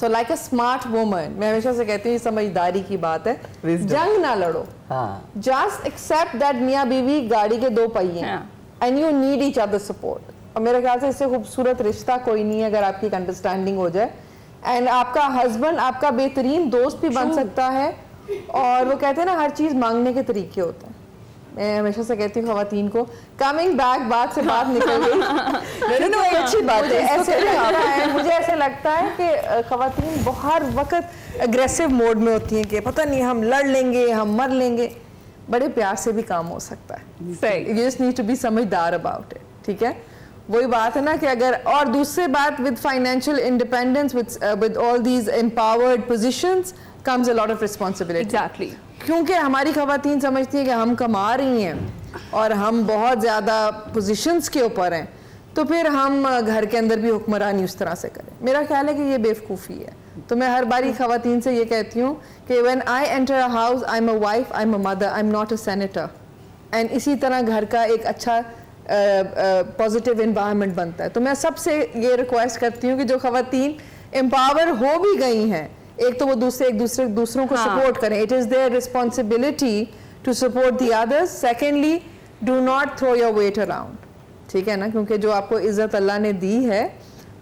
So like a smart woman, मैं हमेशा से कहती हूँ समझदारी की बात है, जंग ना लड़ो, जस्ट एक्सेप्ट दैट मियाँ बीवी गाड़ी के 2 पहिए and you need each other support. और मेरे ख्याल से इससे खूबसूरत रिश्ता कोई नहीं है अगर आपकी एक अंडरस्टैंडिंग हो जाए। एंड आपका हस्बैंड आपका बेहतरीन दोस्त भी बन सकता है। और वो कहते हैं ना, हर चीज़ मांगने के तरीके होते हैं। मैं हमेशा से कहती हूँ ख़वातीन को, कमिंग बैक बात से बात निकल गई, तो अच्छी बात है। ऐसे लगता है, मुझे ऐसे लगता है कि ख़वातीन हर वक्त अग्रेसिव मोड में होती हैं कि पता नहीं हम लड़ लेंगे, हम मर लेंगे। बड़े प्यार से भी काम हो सकता है। सही, you just need to be समझदार अबाउट इट। ठीक है, वही बात है ना कि अगर, और दूसरी बात, with financial independence, with all these empowered positions comes a lot of responsibility. Exactly, क्योंकि हमारी ख़वातीन समझती हैं कि हम कमा रही हैं और हम बहुत ज़्यादा पोजीशंस के ऊपर हैं, तो फिर हम घर के अंदर भी हुक्मरानी उस तरह से करें। मेरा ख्याल है कि ये बेवकूफ़ी है। तो मैं हर बारी ख़वातीन से ये कहती हूँ कि when I enter a house, I am a wife, I am a mother, I am not a senator. And इसी तरह घर का एक अच्छा पॉजिटिव इन्वायरमेंट बनता है। तो मैं सबसे ये रिक्वेस्ट करती हूँ कि जो ख़वातीन एम्पावर हो भी गई हैं, एक तो वो दूसरों को सपोर्ट करें। It is their responsibility to support the others. Secondly, do not throw your weight around. ठीक है ना, क्योंकि जो आपको इज्जत अल्लाह ने दी है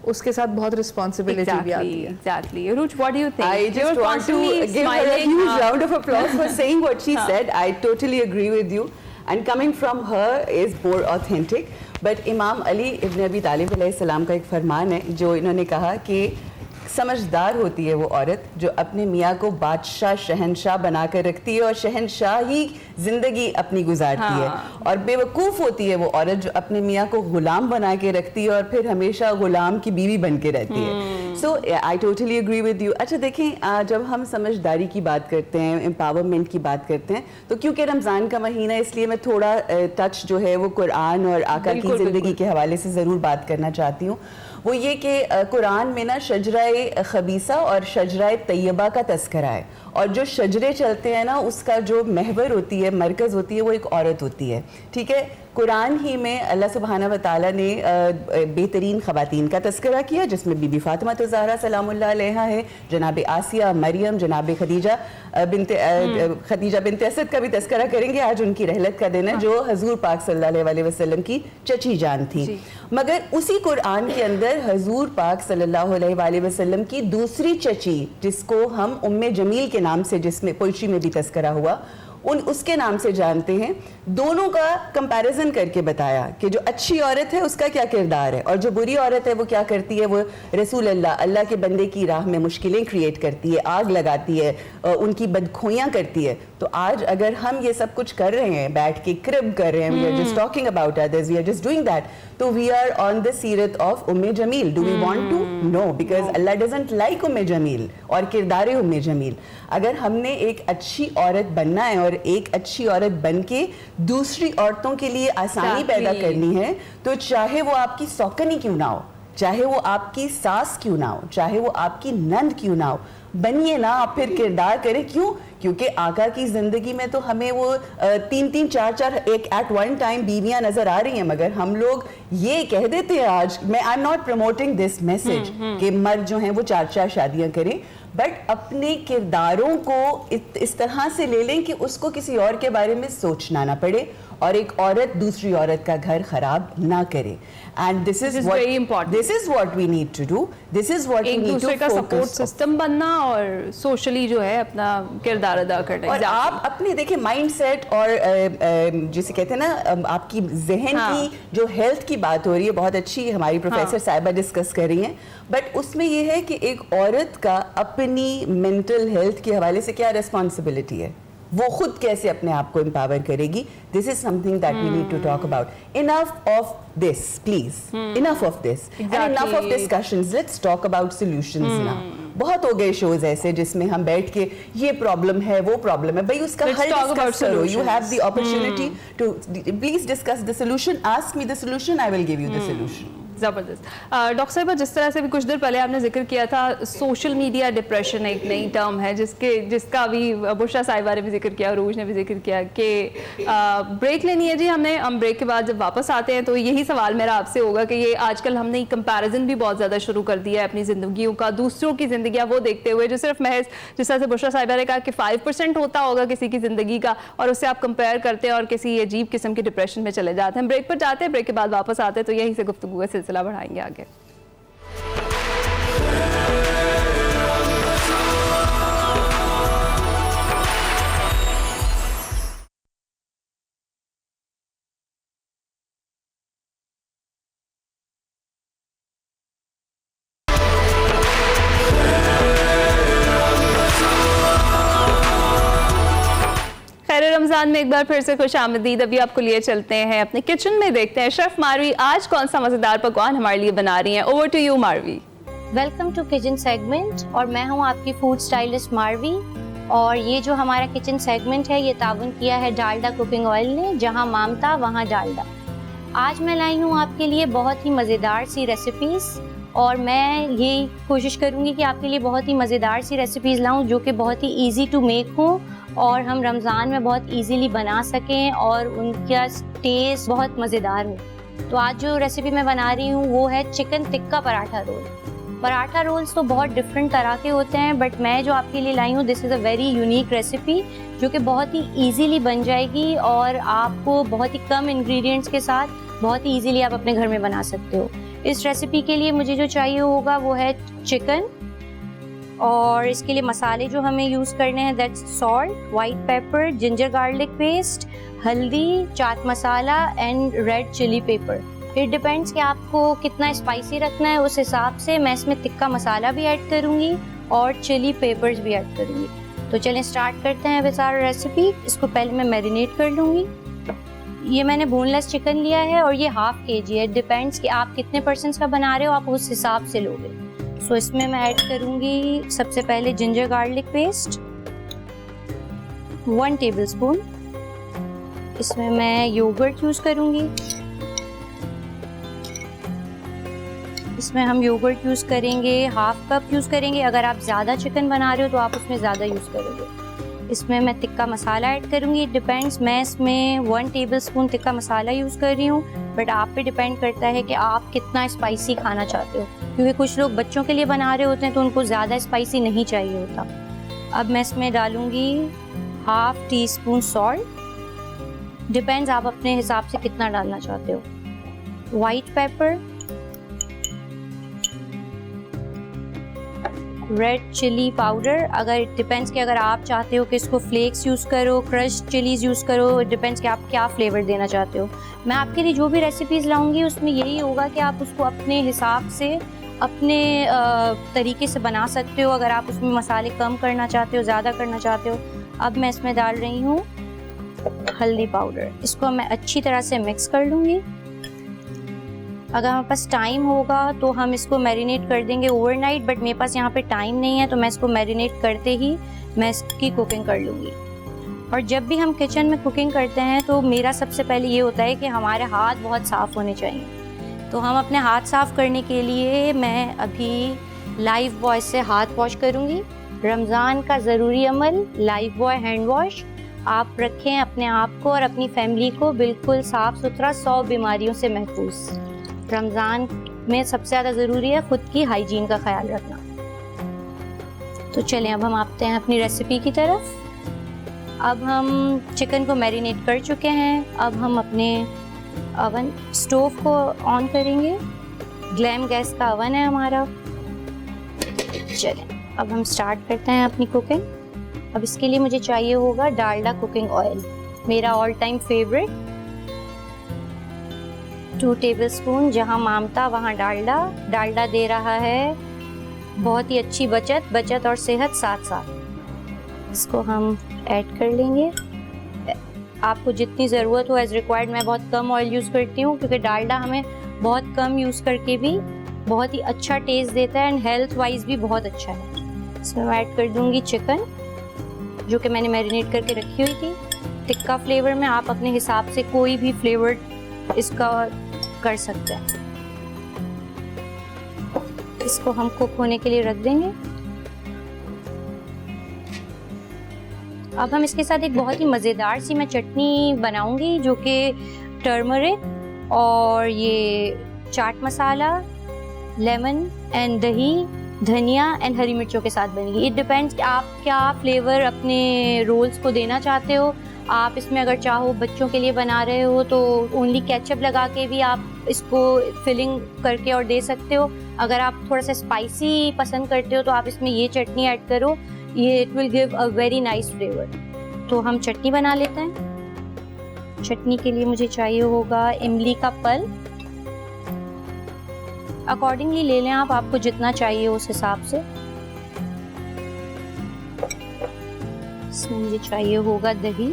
उसके साथ बहुत रिस्पॉन्सिबिलिटी भी आती है। Exactly. Ruch, what do you think? I just want to give her a huge round of applause for saying what she said. I totally agree with you, and coming from her is more authentic. But इमाम अली इब्न अबी तालिब अलैहिस्सलाम का एक फरमान है जो इन्होंने कहा कि समझदार होती है वो औरत जो अपने मियाँ को बादशाह शहनशाह बनाकर रखती है और शहनशाही ज़िंदगी अपनी गुजारती है, और बेवकूफ़ होती है वो औरत जो अपने मियाँ को ग़ुलाम बना के रखती है और फिर हमेशा ग़ुलाम की बीवी बन के रहती है। So I totally agree with you. अच्छा देखें, जब हम समझदारी की बात करते हैं, एम्पावरमेंट की बात करते हैं, तो क्योंकि रमज़ान का महीना है इसलिए मैं थोड़ा टच जो है वो कुरान और आका की ज़िंदगी के हवाले से ज़रूर बात करना चाहती हूँ। वो ये कि कुरान में ना शजराए खबीसा और शजराए तैयबा का तस्करा है, और जो शजरे चलते हैं ना उसका जो महवर होती है, मरकज़ होती है, वो एक औरत होती है। ठीक है, कुरान ही में अल्लाह सुब्हाना व तआला ने बेहतरीन ख़वातीन का तस्करा किया, जिसमें बीबी फ़ातिमा ज़हरा सलामुल्लाह अलैहा है, जनाब आसिया, मरियम, जनाब खदीजा बिनते असद का भी तस्करा करेंगे। आज उनकी रहलत का दिन है, जो हजूर पाक सल्लल्लाहु अलैहि वसल्लम की चची जान थी। मगर उसी कुरान के अंदर हजूर पाक सल्लल्लाहु अलैहि वसल्लम की दूसरी चची, जिसको हम उम्मे जमील के नाम से, जिसमें पोइट्री में भी तस्करा हुआ, उसके नाम से जानते हैं, दोनों का कंपैरिजन करके बताया कि जो अच्छी औरत है उसका क्या किरदार है और जो बुरी औरत है वो क्या करती है। वो रसूल अल्लाह के बंदे की राह में मुश्किलें क्रिएट करती है, आग लगाती है, उनकी बदखोइयाँ करती है। तो आज अगर हम ये सब कुछ कर रहे हैं, बैठ के क्रिब कर रहे हैं, we are just talking about others, we are just doing that, तो वी आर ऑन द सीरत of Umme Jameel. Do we want to? No, because Allah doesn't like Umme Jameel और किरदार उम्मे जमील। अगर हमने एक अच्छी औरत बनना है और एक अच्छी औरत बन के दूसरी औरतों के लिए आसानी पैदा करनी है, तो चाहे वो आपकी सौकनी क्यों ना हो, चाहे वो आपकी सास क्यों ना हो, चाहे वो आपकी नंद क्यों ना हो, बनिए ना आप, फिर किरदार करें। क्यों? क्योंकि आका की जिंदगी में तो हमें वो 3-3 4-4 एक एट वन टाइम बीवियां नजर आ रही हैं, मगर हम लोग ये कह देते हैं आज, मैं I am not promoting this message कि मर्द जो हैं वो 4-4 शादियां करें, बट अपने किरदारों को इस तरह से ले लें कि उसको किसी और के बारे में सोचना ना पड़े और एक औरत दूसरी औरत का घर खराब ना करे। And this is very important, this is what we need to do, this is what we एक नीड टू दूसरे का सपोर्ट सिस्टम बनना और सोशली जो है अपना किरदार अदा करना। और आप अपने देखिए माइंडसेट और जिसे कहते हैं ना आपकी जहन की जो हेल्थ की बात हो रही है, बहुत अच्छी हमारी प्रोफेसर साहिबा डिस्कस कर रही हैं, बट उसमें ये है कि एक औरत का अपनी मेंटल हेल्थ के हवाले से क्या रिस्पॉन्सिबिलिटी है, वो खुद कैसे अपने आप को एम्पावर करेगी। This is something that we need to talk about. Enough of this please, enough of this and enough of discussions, let's talk about solutions now. बहुत हो गए शोज ऐसे जिसमें हम बैठ के ये प्रॉब्लम है वो प्रॉब्लम है, भाई उसका हल डिस्कस करो। You have the opportunity to please discuss the solution, ask me the solution, I will give you the solution. ज़बरदस्त। डॉक्टर साहिबा, जिस तरह से भी कुछ देर पहले आपने जिक्र किया था सोशल मीडिया डिप्रेशन एक नई टर्म है जिसका भी बुशरा साहिबा ने भी जिक्र किया, अरूज ने भी जिक्र किया कि ब्रेक लेनी है जी हमने। हम ब्रेक के बाद जब वापस आते हैं तो यही सवाल मेरा आपसे होगा कि ये आजकल हमने कंपैरिजन भी बहुत ज़्यादा शुरू कर दिया है अपनी ज़िंदगियों का दूसरों की ज़िंदगियाँ वो देखते हुए, जो सिर्फ महज जिस तरह से बुशरा साहिबा ने कहा कि 5% होता होगा किसी की ज़िंदगी का, और उससे आप कंपेयर करते हैं और किसी अजीब किस्म की डिप्रेशन में चले जाते हैं। ब्रेक पर जाते हैं, ब्रेक के बाद वापस आते हैं तो यहीं से गुफ्तगू का सिलसिला बढ़ाएंगे आगे। रमजान में एक बार फिर से खुश आमदीद। अभी आपको लिए चलते हैं अपने किचन में, देखते हैं शेफ मारवी आज कौन सा मजेदार पकवान हमारे लिए बना रही हैं। Over to you Marvi. Welcome to kitchen segment, और मैं हूं आपकी फूड स्टाइलिस्ट मारवी। और ये जो हमारा किचन सेगमेंट है ये ताउन किया है डालडा कुकिंग ऑयल ने, जहां मामता वहां डालडा। आज मैं लाई हूं आपके लिए बहुत ही मज़ेदार सी रेसिपीज़, और मैं ये कोशिश करूंगी कि आपके लिए बहुत ही मज़ेदार सी रेसिपीज़ लाऊं जो कि बहुत ही इजी टू मेक हो और हम रमज़ान में बहुत इजीली बना सकें और उनका टेस्ट बहुत मज़ेदार हो। तो आज जो रेसिपी मैं बना रही हूँ वो है chicken tikka paratha roll. Paratha rolls तो बहुत डिफरेंट तरह के होते हैं, बट मैं जो आपके लिए लाई हूँ this is a very unique recipe जो कि बहुत ही ईजीली बन जाएगी और आपको बहुत ही कम इंग्रेडिएंट्स के साथ बहुत ही ईजीली आप अपने घर में बना सकते हो। इस रेसिपी के लिए मुझे जो चाहिए होगा वो है चिकन, और इसके लिए मसाले जो हमें यूज़ करने हैं that's salt, white pepper, ginger garlic paste, हल्दी, chaat masala and red chili pepper. It depends कि आपको कितना स्पाइसी रखना है, उस हिसाब से मैं इसमें तिक्का मसाला भी ऐड करूँगी और चिली पेपर्स भी ऐड करूँगी। तो चलें स्टार्ट करते हैं विद आवर रेसिपी। इसको पहले मैं मैरिनेट कर लूँगी। ये मैंने बोनलेस चिकन लिया है और ये हाफ kg है। डिपेंड्स कि आप कितने पर्सन्स का बना रहे हो, आप उस हिसाब से लोगे। सो इसमें मैं ऐड करूँगी सबसे पहले जिंजर गार्लिक पेस्ट 1 टेबलस्पून। इसमें मैं योगर्ट यूज़ करूँगी। इसमें हम योगर्ट यूज़ करेंगे, हाफ कप यूज़ करेंगे। अगर आप ज़्यादा चिकन बना रहे हो तो आप उसमें ज़्यादा यूज़ करोगे। इसमें मैं तिक्का मसाला ऐड करूँगी। इट डिपेंड्स, मैं इसमें 1 टेबलस्पून तिक्का मसाला यूज़ कर रही हूँ, बट आप पे डिपेंड करता है कि आप कितना स्पाइसी खाना चाहते हो, क्योंकि कुछ लोग बच्चों के लिए बना रहे होते हैं तो उनको ज़्यादा स्पाइसी नहीं चाहिए होता। अब मैं इसमें डालूँगी half teaspoon salt. Depends आप अपने हिसाब से कितना डालना चाहते हो। White pepper, red chilli powder. अगर डिपेंड्स कि अगर आप चाहते हो कि इसको फ्लेक्स यूज़ करो, क्रश चिलीज़ यूज़ करो, डिपेंड्स कि आप क्या फ्लेवर देना चाहते हो। मैं आपके लिए जो भी रेसिपीज़ लाऊंगी उसमें यही होगा कि आप उसको अपने हिसाब से अपने तरीके से बना सकते हो। अगर आप उसमें मसाले कम करना चाहते हो, ज़्यादा करना चाहते हो। अब मैं इसमें डाल रही हूँ हल्दी पाउडर। इसको मैं अच्छी तरह से मिक्स कर लूँगी। अगर हमारे पास टाइम होगा तो हम इसको मैरिनेट कर देंगे ओवरनाइट, बट मेरे पास यहाँ पे टाइम नहीं है तो मैं इसको मैरिनेट करते ही मैं इसकी कुकिंग कर लूँगी। और जब भी हम किचन में कुकिंग करते हैं तो मेरा सबसे पहले ये होता है कि हमारे हाथ बहुत साफ़ होने चाहिए। तो हम अपने हाथ साफ़ करने के लिए मैं अभी लाइफ बॉय से हाथ वॉश करूँगी। रमज़ान का ज़रूरी अमल, लाइफ बॉय हैंड वॉश। आप रखें अपने आप को और अपनी फैमिली को बिल्कुल साफ़ सुथरा, 100 बीमारियों से महफूज। रमज़ान में सबसे ज़्यादा ज़रूरी है ख़ुद की हाइजीन का ख्याल रखना। तो चलें अब हम आते हैं अपनी रेसिपी की तरफ। अब हम चिकन को मैरिनेट कर चुके हैं। अब हम अपने ओवन स्टोव को ऑन करेंगे। ग्लैम गैस का ओवन है हमारा। चलें अब हम स्टार्ट करते हैं अपनी कुकिंग। अब इसके लिए मुझे चाहिए होगा डालडा कुकिंग ऑयल, मेरा ऑल टाइम फेवरेट। 2 टेबलस्पून, जहाँ मामता वहाँ डालडा। डालडा दे रहा है बहुत ही अच्छी बचत और सेहत साथ साथ। इसको हम ऐड कर लेंगे। आपको जितनी ज़रूरत हो एज़ रिक्वायर्ड। मैं बहुत कम ऑयल यूज़ करती हूँ क्योंकि डालडा हमें बहुत कम यूज़ करके भी बहुत ही अच्छा टेस्ट देता है एंड हेल्थ वाइज भी बहुत अच्छा है। इसमें मैं ऐड कर दूँगी चिकन जो कि मैंने मैरिनेट करके रखी हुई थी। टिक्का फ्लेवर में आप अपने हिसाब से कोई भी फ्लेवर इसका कर सकते हैं। इसको हम कुक होने के लिए रख देंगे। अब हम इसके साथ एक बहुत ही मज़ेदार सी मैं चटनी बनाऊंगी जो कि टर्मरिक और ये चाट मसाला, लेमन एंड दही, धनिया एंड हरी मिर्चों के साथ बनेगी। इट डिपेंड्स कि आप क्या फ्लेवर अपने रोल्स को देना चाहते हो। आप इसमें अगर चाहो बच्चों के लिए बना रहे हो तो ओनली केचप लगा के भी आप इसको फिलिंग करके और दे सकते हो। अगर आप थोड़ा सा स्पाइसी पसंद करते हो तो आप इसमें ये चटनी ऐड करो। ये it will give a very nice flavour. तो हम चटनी बना लेते हैं। चटनी के लिए मुझे चाहिए होगा इमली का पल्प। अकॉर्डिंगली ले लें आप, आपको जितना चाहिए उस हिसाब से। इसमें मुझे चाहिए होगा दही,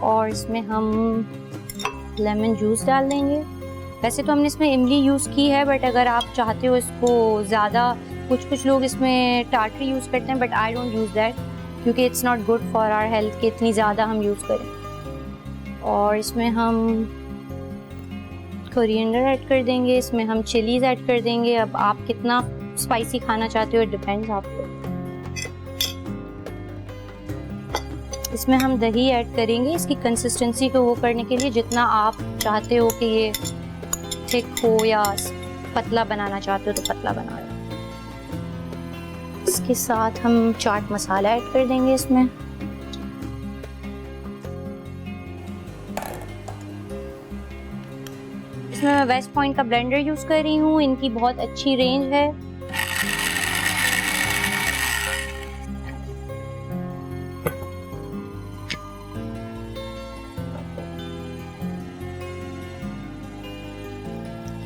और इसमें हम लेमन जूस डाल देंगे। वैसे तो हमने इसमें इमली यूज़ की है, बट अगर आप चाहते हो इसको ज़्यादा, कुछ लोग इसमें टाटरी यूज़ करते हैं, but I don't use that क्योंकि it's not good for our health कि इतनी ज़्यादा हम यूज़ करें। और इसमें हम कोरिएंडर ऐड कर देंगे। इसमें हम चिलीज़ ऐड कर देंगे। अब आप कितना स्पाइसी खाना चाहते हो, इट डिपेंड्स आपको। इसमें हम दही ऐड करेंगे इसकी कंसिस्टेंसी को वो करने के लिए, जितना आप चाहते हो कि ये थिक हो या पतला बनाना चाहते हो तो पतला बना लो। इसके साथ हम चाट मसाला ऐड कर देंगे इसमें। इसमें मैं वेस्ट पॉइंट का ब्लेंडर यूज़ कर रही हूँ। इनकी बहुत अच्छी रेंज है।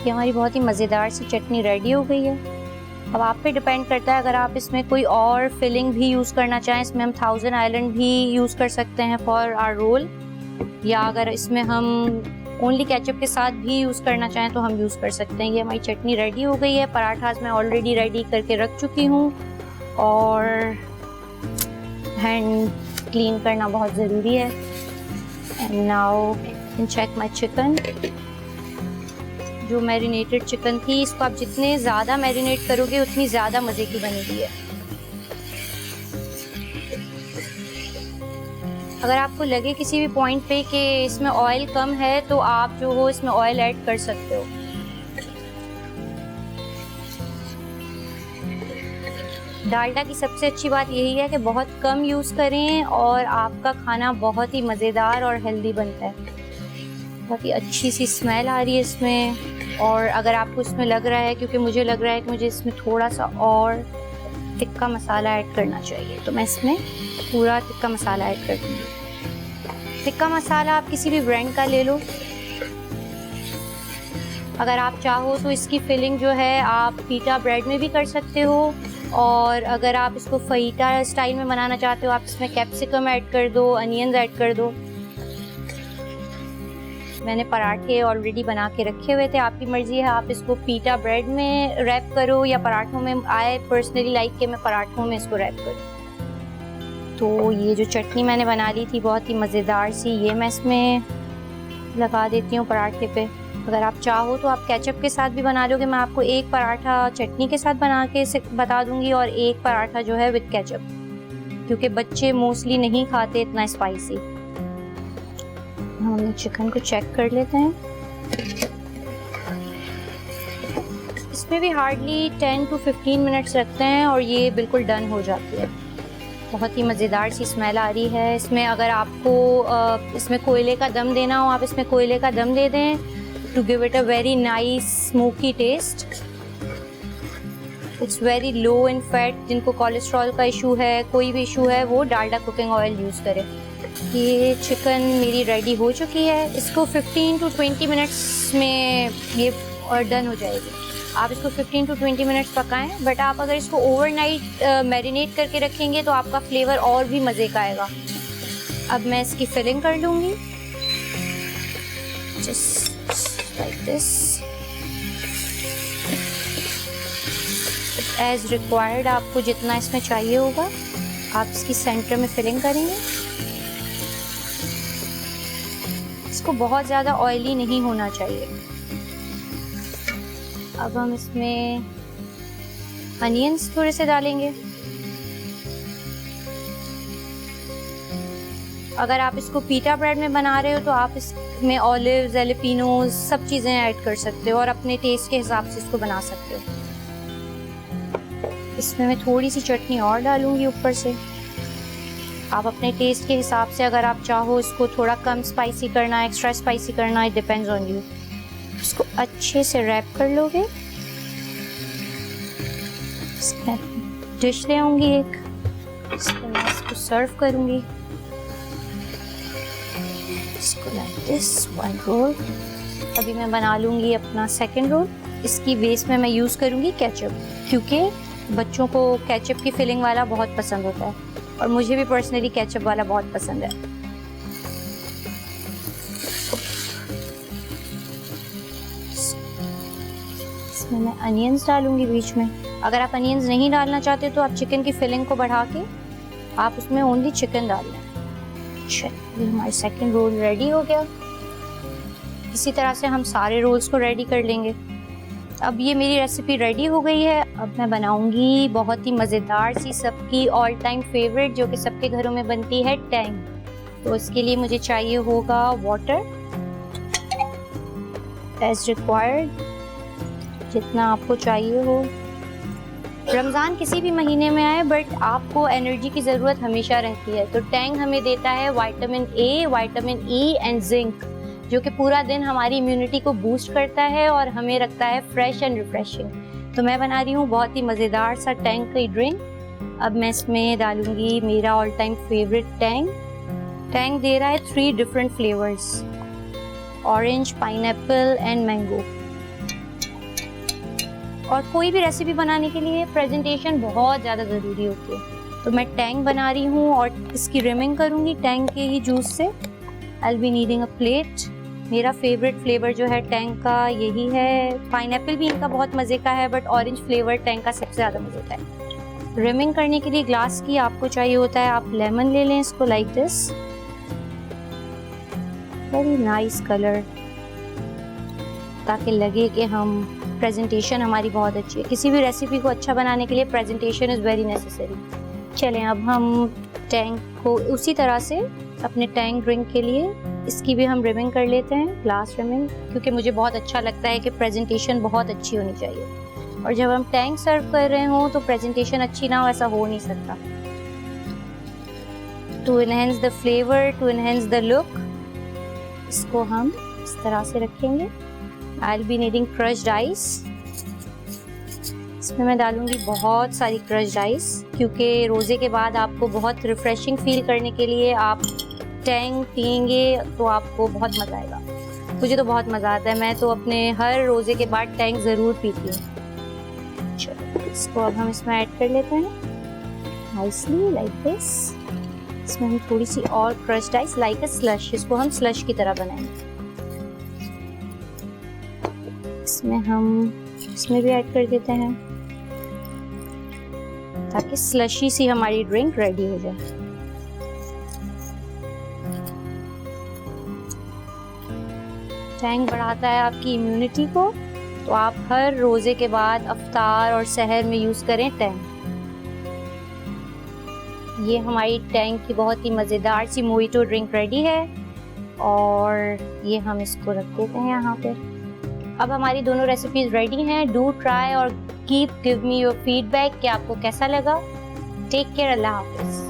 ये हमारी बहुत ही मज़ेदार सी चटनी रेडी हो गई है। अब आप पे डिपेंड करता है, अगर आप इसमें कोई और फिलिंग भी यूज़ करना चाहें, इसमें हम 1000 आइलैंड भी यूज़ कर सकते हैं फॉर आवर रोल, या अगर इसमें हम ओनली केचप के साथ भी यूज़ करना चाहें तो हम यूज़ कर सकते हैं। ये हमारी चटनी रेडी हो गई है। पराठास मैं ऑलरेडी रेडी करके रख चुकी हूँ और हैंड क्लीन करना बहुत ज़रूरी है। And now can check my chicken. जो मैरिनेटेड चिकन थी, इसको आप जितने ज़्यादा मैरिनेट करोगे उतनी ज़्यादा मज़े की बनेगी है। अगर आपको लगे किसी भी पॉइंट पे कि इसमें ऑयल कम है तो आप जो हो इसमें ऑयल ऐड कर सकते हो। डालडा की सबसे अच्छी बात यही है कि बहुत कम यूज़ करें और आपका खाना बहुत ही मज़ेदार और हेल्दी बनता है। बहुत ही अच्छी सी स्मेल आ रही है इसमें। और अगर आपको इसमें लग रहा है, क्योंकि मुझे लग रहा है कि मुझे इसमें थोड़ा सा और टिक्का मसाला ऐड करना चाहिए, तो मैं इसमें पूरा टिक्का मसाला ऐड कर दूँगी। टिक्का मसाला आप किसी भी ब्रांड का ले लो। अगर आप चाहो तो इसकी फिलिंग जो है आप पीटा ब्रेड में भी कर सकते हो, और अगर आप इसको फहीटा स्टाइल में बनाना चाहते हो आप इसमें कैप्सिकम ऐड कर दो, अनियंस ऐड कर दो। मैंने पराठे ऑलरेडी बना के रखे हुए थे, आपकी मर्ज़ी है आप इसको पीटा ब्रेड में रैप करो या पराठों में। आई पर्सनली लाइक कि मैं पराठों में इसको रैप करूँ। तो ये जो चटनी मैंने बना ली थी बहुत ही मज़ेदार सी, ये मैं इसमें लगा देती हूँ पराठे पे। अगर आप चाहो तो आप केचप के साथ भी बना लोगे। मैं आपको एक पराठा चटनी के साथ बना के बता दूँगी और एक पराठा जो है विद केचप, क्योंकि बच्चे मोस्टली नहीं खाते इतना स्पाइसी। हम चिकन को चेक कर लेते हैं। इसमें भी हार्डली 10 to 15 मिनट्स रखते हैं और ये बिल्कुल डन हो जाती है। बहुत ही मज़ेदार सी स्मेल आ रही है इसमें। अगर आपको इसमें कोयले का दम देना हो, आप इसमें कोयले का दम दे दें to give it a very nice smoky taste. It's very low in fat. जिनको कोलेस्ट्रॉल का इशू है, कोई भी इशू है, वो डालडा कुकिंग ऑयल यूज़ करें। ये चिकन मेरी रेडी हो चुकी है। इसको 15 to 20 मिनट्स में ये और डन हो जाएगी। आप इसको 15 to 20 मिनट्स पकाएं, बट आप अगर इसको ओवरनाइट मैरिनेट करके रखेंगे तो आपका फ्लेवर और भी मज़े का आएगा। अब मैं इसकी फिलिंग कर लूँगी just like this, as required. आपको जितना इसमें चाहिए होगा आप इसकी सेंटर में फिलिंग करेंगे। इसको बहुत ज़्यादा ऑयली नहीं होना चाहिए। अब हम इसमें अनियंस थोड़े से डालेंगे। अगर आप इसको पीटा ब्रेड में बना रहे हो तो आप इसमें ऑलिव्स, जैलेपिनोज सब चीज़ें ऐड कर सकते हो और अपने टेस्ट के हिसाब से इसको बना सकते हो। इसमें मैं थोड़ी सी चटनी और डालूंगी ऊपर से। आप अपने टेस्ट के हिसाब से, अगर आप चाहो इसको थोड़ा कम स्पाइसी करना, एक्स्ट्रा स्पाइसी करना, इट डिपेंड्स ऑन यू। इसको अच्छे से रैप कर लोगे। डिश ले आऊँगी एक, इसको मैं इसको सर्व करूँगी। इसको लाइक दिस, वन रोल। अभी मैं बना लूँगी अपना सेकंड रोल। इसकी बेस में मैं यूज़ करूँगी केचप, क्योंकि बच्चों को केचप की फिलिंग वाला बहुत पसंद होता है और मुझे भी पर्सनली केचप वाला बहुत पसंद है। इसमें मैं अनियंस डालूंगी बीच में। अगर आप अनियंस नहीं डालना चाहते तो आप चिकन की फिलिंग को बढ़ा के आप उसमें ओनली चिकन डाल लें। चलिए, हमारा सेकंड रोल रेडी हो गया। इसी तरह से हम सारे रोल्स को रेडी कर लेंगे। अब ये मेरी रेसिपी रेडी हो गई है। अब मैं बनाऊंगी बहुत ही मज़ेदार सी, सबकी ऑल टाइम फेवरेट, जो कि सबके घरों में बनती है, टैंग। तो इसके लिए मुझे चाहिए होगा वाटर एज रिक्वायर्ड, जितना आपको चाहिए हो। रमज़ान किसी भी महीने में आए, बट आपको एनर्जी की ज़रूरत हमेशा रहती है। तो टैंग हमें देता है vitamin A, vitamin E and zinc, जो कि पूरा दिन हमारी इम्यूनिटी को बूस्ट करता है और हमें रखता है फ्रेश एंड रिफ्रेशिंग। तो मैं बना रही हूँ बहुत ही मज़ेदार सा टैंग की ड्रिंक। अब मैं इसमें डालूँगी मेरा all time favourite Tang. Tang दे रहा है 3 different flavours, orange, pineapple and mango. और कोई भी रेसिपी बनाने के लिए प्रेजेंटेशन बहुत ज़्यादा ज़रूरी होती है। तो मैं टैंग बना रही हूँ और इसकी रिमिंग करूँगी टैंग के ही जूस से। I will be needing a plate. मेरा फेवरेट फ्लेवर जो है टैंग का यही है। पाइनएप्पल भी इनका बहुत मज़े का है, बट ऑरेंज फ्लेवर टैंग का सबसे ज़्यादा मज़े का है। रिमिंग करने के लिए ग्लास की आपको चाहिए होता है, आप लेमन ले लें इसको like this. Very nice colour, ताकि लगे कि हम प्रेजेंटेशन हमारी बहुत अच्छी है। किसी भी रेसिपी को अच्छा बनाने के लिए प्रेजेंटेशन इज़ वेरी नेसेसरी। चलें, अब हम टैंग को उसी तरह से अपने टैंग ड्रिंक के लिए इसकी भी हम रिमिंग कर लेते हैं, ग्लास रिमिंग, क्योंकि मुझे बहुत अच्छा लगता है कि प्रेजेंटेशन बहुत अच्छी होनी चाहिए। और जब हम टैंग सर्व कर रहे हों तो प्रेजेंटेशन अच्छी ना हो, ऐसा हो नहीं सकता। To enhance the flavour, to enhance the look, इसको हम इस तरह से रखेंगे। I will be needing crushed ice. इसमें मैं डालूंगी बहुत सारी क्रश्ड आइस, क्योंकि रोज़े के बाद आपको बहुत रिफ़्रेशिंग फील करने के लिए आप टैंग पिएंगे तो आपको बहुत मज़ा आएगा। मुझे तो बहुत मज़ा आता है, मैं तो अपने हर रोज़े के बाद टैंग ज़रूर पीती हूँ। चलो, इसको अब हम इसमें ऐड कर लेते हैं नाइसली लाइक दिस। इसमें हम थोड़ी सी और crushed ice like a slush, इसको हम स्लश की तरह बनाएंगे। इसमें हम इसमें भी ऐड कर देते हैं ताकि स्लशी सी हमारी ड्रिंक रेडी हो जाए। टैंग बढ़ाता है आपकी इम्यूनिटी को, तो आप हर रोजे के बाद अफ्तार और सहर में यूज करें टैंग। ये हमारी टैंग की बहुत ही मज़ेदार सी मोहितो ड्रिंक रेडी है और ये हम इसको रख देते हैं यहाँ पे। अब हमारी दोनों रेसिपीज रेडी हैं। डू ट्राई और गिव मी योर फीडबैक कि आपको कैसा लगा। टेक केयर, अल्लाह हाफिज़।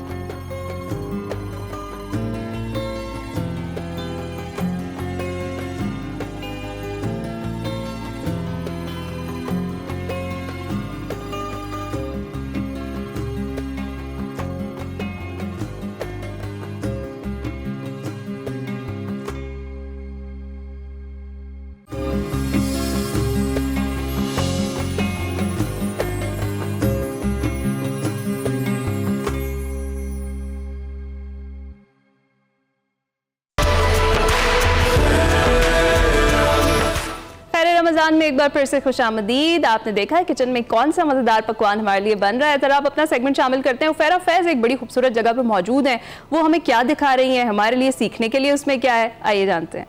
रमज़ान में एक बार फिर से खुशामदीद। आपने देखा है किचन में कौन सा मज़ेदार पकवान हमारे लिए बन रहा है। जरा आप अपना सेगमेंट शामिल करते हैं। फैरा फैज़ एक बड़ी खूबसूरत जगह पर मौजूद हैं, वो हमें क्या दिखा रही हैं, हमारे लिए सीखने के लिए उसमें क्या है, आइए जानते हैं।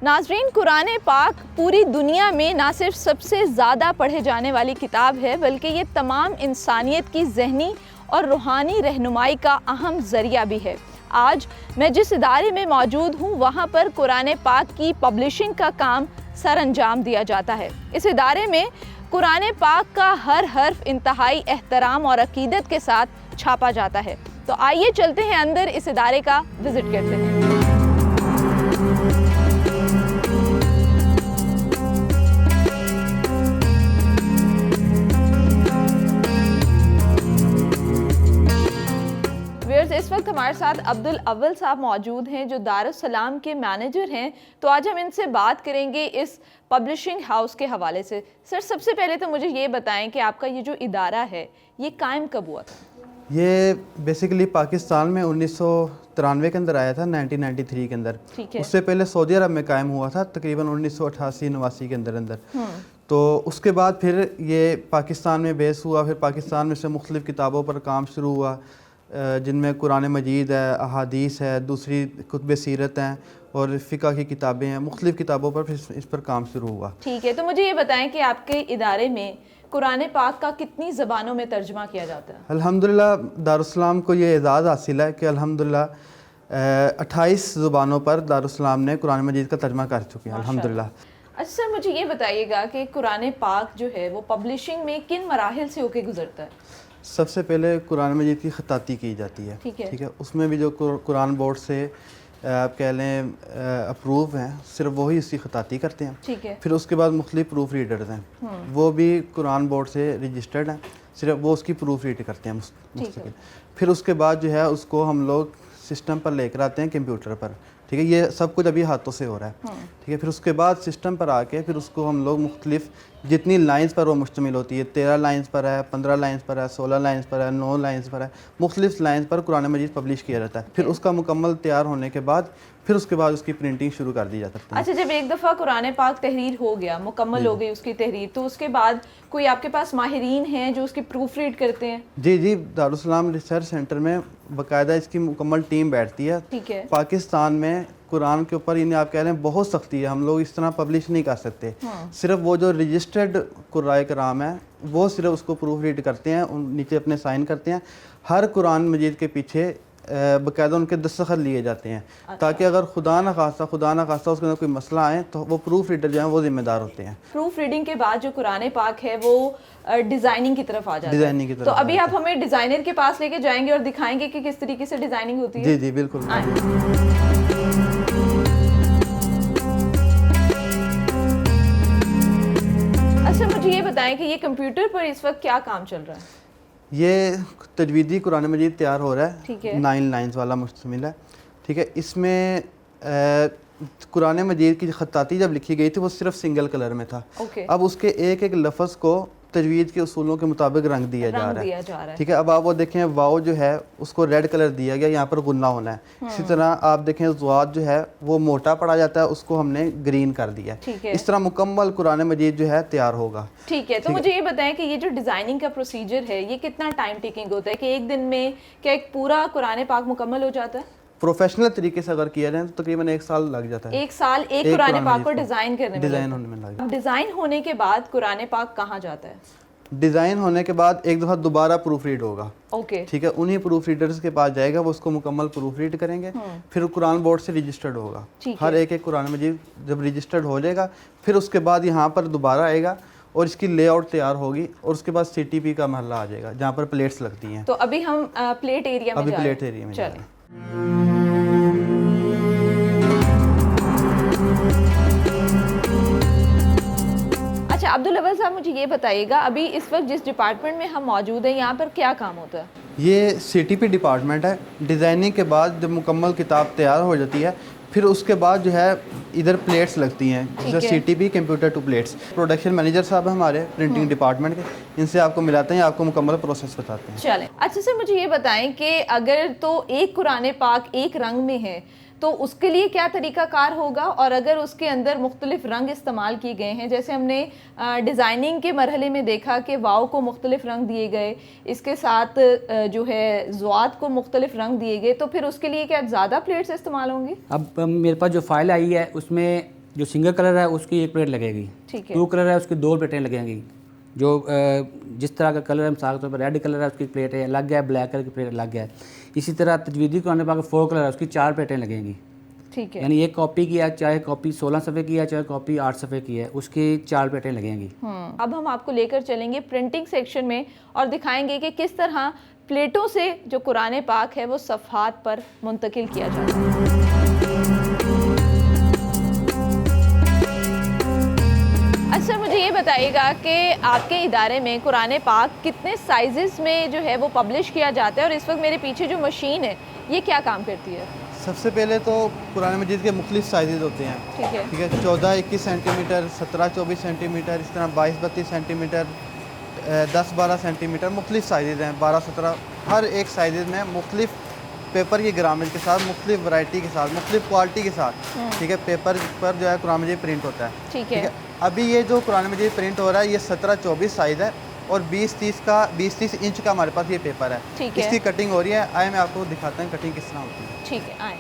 नाज़रीन, कुरान पाक पूरी दुनिया में ना सिर्फ सबसे ज़्यादा पढ़े जाने वाली किताब है, बल्कि ये तमाम इंसानियत की ज़हनी और रूहानी रहनुमाई का अहम ज़रिया भी है। आज मैं जिस इदारे में मौजूद हूँ वहाँ पर कुरान पाक की पब्लिशिंग का काम सर अंजाम दिया जाता है। इस इदारे में कुरान पाक का हर हर्फ इंतहाई एहतराम और अकीदत के साथ छापा जाता है। तो आइए चलते हैं अंदर, इस इदारे का विज़िट करते हैं। इस वक्त हमारे साथ अब्दुल अव्वल साहब मौजूद हैं जो दारुस सलाम के मैनेजर हैं। तो आज हम इनसे बात करेंगे इस पब्लिशिंग हाउस के हवाले से। सर, सबसे पहले तो मुझे ये बताएं कि आपका ये जो इदारा है ये कायम कब हुआ था? ये बेसिकली पाकिस्तान में 1993 के अंदर आया था, 1993 के अंदर। उससे पहले सऊदी अरब में कायम हुआ था तकरीबन 1988-89 के अंदर। तो उसके बाद फिर ये पाकिस्तान में बेस हुआ। फिर पाकिस्तान में से मुख्तलिफ़ किताबों पर काम शुरू हुआ, जिनमें कुरान मजीद है, अहादीस है, दूसरी कुतुब सीरत हैं और फ़िक़्ह की किताबें हैं। मुख्तलिफ़ किताबों पर फिर इस पर काम शुरू हुआ। ठीक है, तो मुझे ये बताएं कि आपके इदारे में कुरान पाक का कितनी ज़बानों में तर्जुमा किया जाता है? अल्हम्दुलिल्लाह दारुस्सलाम को ये एजाज़ हासिल है कि अल्हम्दुलिल्लाह 28 ज़ुबानों पर दारुस्सलाम ने कुरान मजीद का तर्जुमा कर चुके हैं, अल्हम्दुलिल्लाह। अच्छा सर, मुझे ये बताइएगा कि कुरान पाक जो है वो पब्लिशिंग में किन मराहिल से होकर गुजरता है? सबसे पहले कुरान मजीद की ख़ताती की जाती है। ठीक है, उसमें भी जो कुरान बोर्ड से आप कह लें अप्रूव हैं, सिर्फ वही उसकी ख़ताती करते हैं। ठीक है। फिर उसके बाद मुख्तलिफ प्रूफ रीडर्स हैं, वो भी कुरान बोर्ड से रजिस्टर्ड हैं, सिर्फ वो उसकी प्रूफ रीड करते हैं मुस्तकिल। फिर उसके बाद जो है उसको हम लोग सिस्टम पर लेकर आते हैं, कंप्यूटर पर। ठीक है, ये सब कुछ अभी हाथों से हो रहा है। ठीक है, फिर उसके बाद सिस्टम पर आके फिर उसको हम लोग मुख्तलिफ जितनी लाइंस पर वो मुश्तमिल होती है, 13 लाइंस पर है, 15 लाइंस पर है, 16 लाइंस पर है, 9 लाइंस पर है, मुख्तलिफ लाइंस पर कुरान मजीद पब्लिश किया जाता है। फिर उसका मुकम्मल तैयार होने के बाद फिर उसके बाद उसकी प्रिंटिंग शुरू कर दी जा सकती है। अच्छा, जब एक दफ़ा कुरान पाक तहरीर हो गया, मुकम्मल हो गई उसकी तहरीर, तो उसके बाद कोई आपके पास माहिरीन हैं जो उसकी प्रूफ रीड करते हैं? जी, दारुस्सलाम रिसर्च सेंटर में बाकायदा इसकी मुकम्मल टीम बैठती है। ठीक है। पाकिस्तान में कुरान के ऊपर इन्हें आप कह रहे हैं बहुत सख्ती है, हम लोग इस तरह पब्लिश नहीं कर सकते। सिर्फ वो जो रजिस्टर्ड कुरान कराम है वो सिर्फ उसको प्रूफ रीड करते हैं, नीचे अपने साइन करते हैं। हर कुरान मजीद के पीछे बाकायदा उनके दस्तखत लिए जाते हैं। अच्छा। ताकि अगर खुदा न खास्ता उसके अंदर कोई मसला आए तो वो प्रूफ रीडर जो है वो जिम्मेदार होते हैं। प्रूफ रीडिंग के बाद जो कुरान पाक है वो डिजाइनिंग की तरफ आ जाता है। डिजाइनिंग की तरफ। तो अभी आप हमें डिजाइनर के पास लेके जाएंगे और दिखाएंगे कि किस तरीके से डिजाइनिंग होती है? जी बिल्कुल। अच्छा, मुझे ये बताएं कि ये कंप्यूटर पर इस वक्त क्या काम चल रहा है? ये तजवीदी कुरान मजीद तैयार हो रहा है, 9 लाइन्स वाला मुश्तमिल है। ठीक है, इसमें कुरान मजीद की ख़ताती जब लिखी गई थी वो सिर्फ सिंगल कलर में था। अब उसके एक एक लफ्ज़ को तजवीज़ के उसूलों के मुताबिक रंग दिया जा रहा दिया जा रहा है। है। ठीक है, अब आप वो देखें वाव जो है उसको रेड कलर दिया गया, यहाँ पर गुन्ना होना है। इसी तरह आप देखें ज़ुआद जो है वो मोटा पड़ा जाता है, उसको हमने ग्रीन कर दिया। ठीक है। इस तरह मुकम्मल कुरान मजीद जो है तैयार होगा। ठीक है, तो मुझे ये बताएं कि ये जो डिज़ाइनिंग का प्रोसीजर है ये कितना टाइम टेकिंग होता है, कि एक दिन में क्या एक पूरा कुरान पाक मुकम्मल हो जाता है? प्रोफेशनल तरीके से अगर किया जाए तो तकरीबन 1 साल लग जाता है। 1 साल एक कुरान पाक को मजीद डिज़ाइन करने में डिज़ाइन लगता होने में लग है। जाता अब डिज़ाइन होने के बाद कुरान पाक कहाँ जाता है? है। डिज़ाइन होने के बाद एक दफ़ा दोबारा प्रूफ रीड होगा। ओके, ठीक है, उन्हीं प्रूफ रीडर्स के पास जाएगा, वो उसको मुकम्मल प्रूफ रीड करेंगे, फिर कुरान बोर्ड से रजिस्टर्ड होगा। ठीक हर एक कुरान मजीद जब रजिस्टर्ड हो जाएगा फिर उसके बाद यहाँ पर दोबारा आएगा और इसकी लेआउट तैयार होगी और उसके बाद CTP का महल्ला आ जाएगा जहाँ पर प्लेट्स लगती हैं। तो अभी हम प्लेट एरिया में अभी जा रहे हैं। प्लेट एरिया में जा रहे चलें। हैं। अच्छा अब्दुल अव्वल साहब, मुझे ये बताइएगा अभी इस वक्त जिस डिपार्टमेंट में हम मौजूद हैं यहाँ पर क्या काम होता है? ये CTP डिपार्टमेंट है। डिज़ाइनिंग के बाद जब मुकम्मल किताब तैयार हो जाती है फिर उसके बाद जो है इधर प्लेट्स लगती हैं, जैसे CTP computer to plates. Production manager साहब हमारे प्रिंटिंग डिपार्टमेंट के, इनसे आपको मिलाते हैं, आपको मुकम्मल प्रोसेस बताते हैं। चलें। अच्छा सर, मुझे ये बताएं कि अगर तो एक कुरान पाक एक रंग में है तो उसके लिए क्या तरीक़ाकार होगा, और अगर उसके अंदर मुख्तलिफ रंग इस्तेमाल किए गए हैं, जैसे हमने डिज़ाइनिंग के मरहले में देखा कि वाव को मुख्तलिफ रंग दिए गए, इसके साथ जो है ज़ुआद को मुख्तलिफ रंग दिए गए, तो फिर उसके लिए क्या ज़्यादा प्लेट्स इस्तेमाल होंगी? अब मेरे पास जो फाइल आई है उसमें जो सिंगल कलर है उसकी 1 प्लेट लगेगी, ठीक है। 2 कलर है उसकी 2 प्लेटें लगेंगी, जो जिस तरह का कलर है, मिसाल के तौर पर रेड कलर है उसकी प्लेट है अलग है, ब्लैक कलर की प्लेट अलग है। इसी तरह तजवीदी कुरान पाक 4 कलर है उसकी 4 प्लेटें लगेंगी। ठीक है, यानी एक कॉपी की है, चाहे कॉपी 16 सफ़े की है, चाहे कॉपी 8 सफ़े की है, उसकी 4 प्लेटें लगेंगी। अब हम आपको लेकर चलेंगे प्रिंटिंग सेक्शन में और दिखाएंगे कि किस तरह प्लेटों से जो कुरान पाक है वो सफ़हात पर मुंतकिल किया जाता है। अच्छा मुझे ये बताइएगा कि आपके इदारे में कुरान पाक कितने साइज़ में जो है वो पब्लिश किया जाता है, और इस वक्त मेरे पीछे जो मशीन है ये क्या काम करती है? सबसे पहले तो कुरान मजीद के मुख्तलिफ साइज़ होते हैं। ठीक है, 14-21 सेंटीमीटर, 17-24 सेंटीमीटर, इस तरह 22-32 सेंटीमीटर, 10-12 सेंटीमीटर, मुख्तलिफ साइज़ हैं, 12-17। हर एक साइज़ में मुख्तलिफ पेपर की ग्रामेज के साथ, मुख्तलिफ वैरायटी के साथ, मुख्तलिफ क्वालिटी के साथ, ठीक है, पेपर पर जो है कुरान मजीद प्रिंट होता है। ठीक है। अभी ये जो कुरान मजीद प्रिंट हो रहा है ये 17-24 साइज़ है और 20-30 इंच का हमारे पास ये पेपर है। ठीक है। इसकी कटिंग हो रही है, आए मैं आपको दिखाता हूँ कटिंग किस तरह होती है। ठीक है, आए।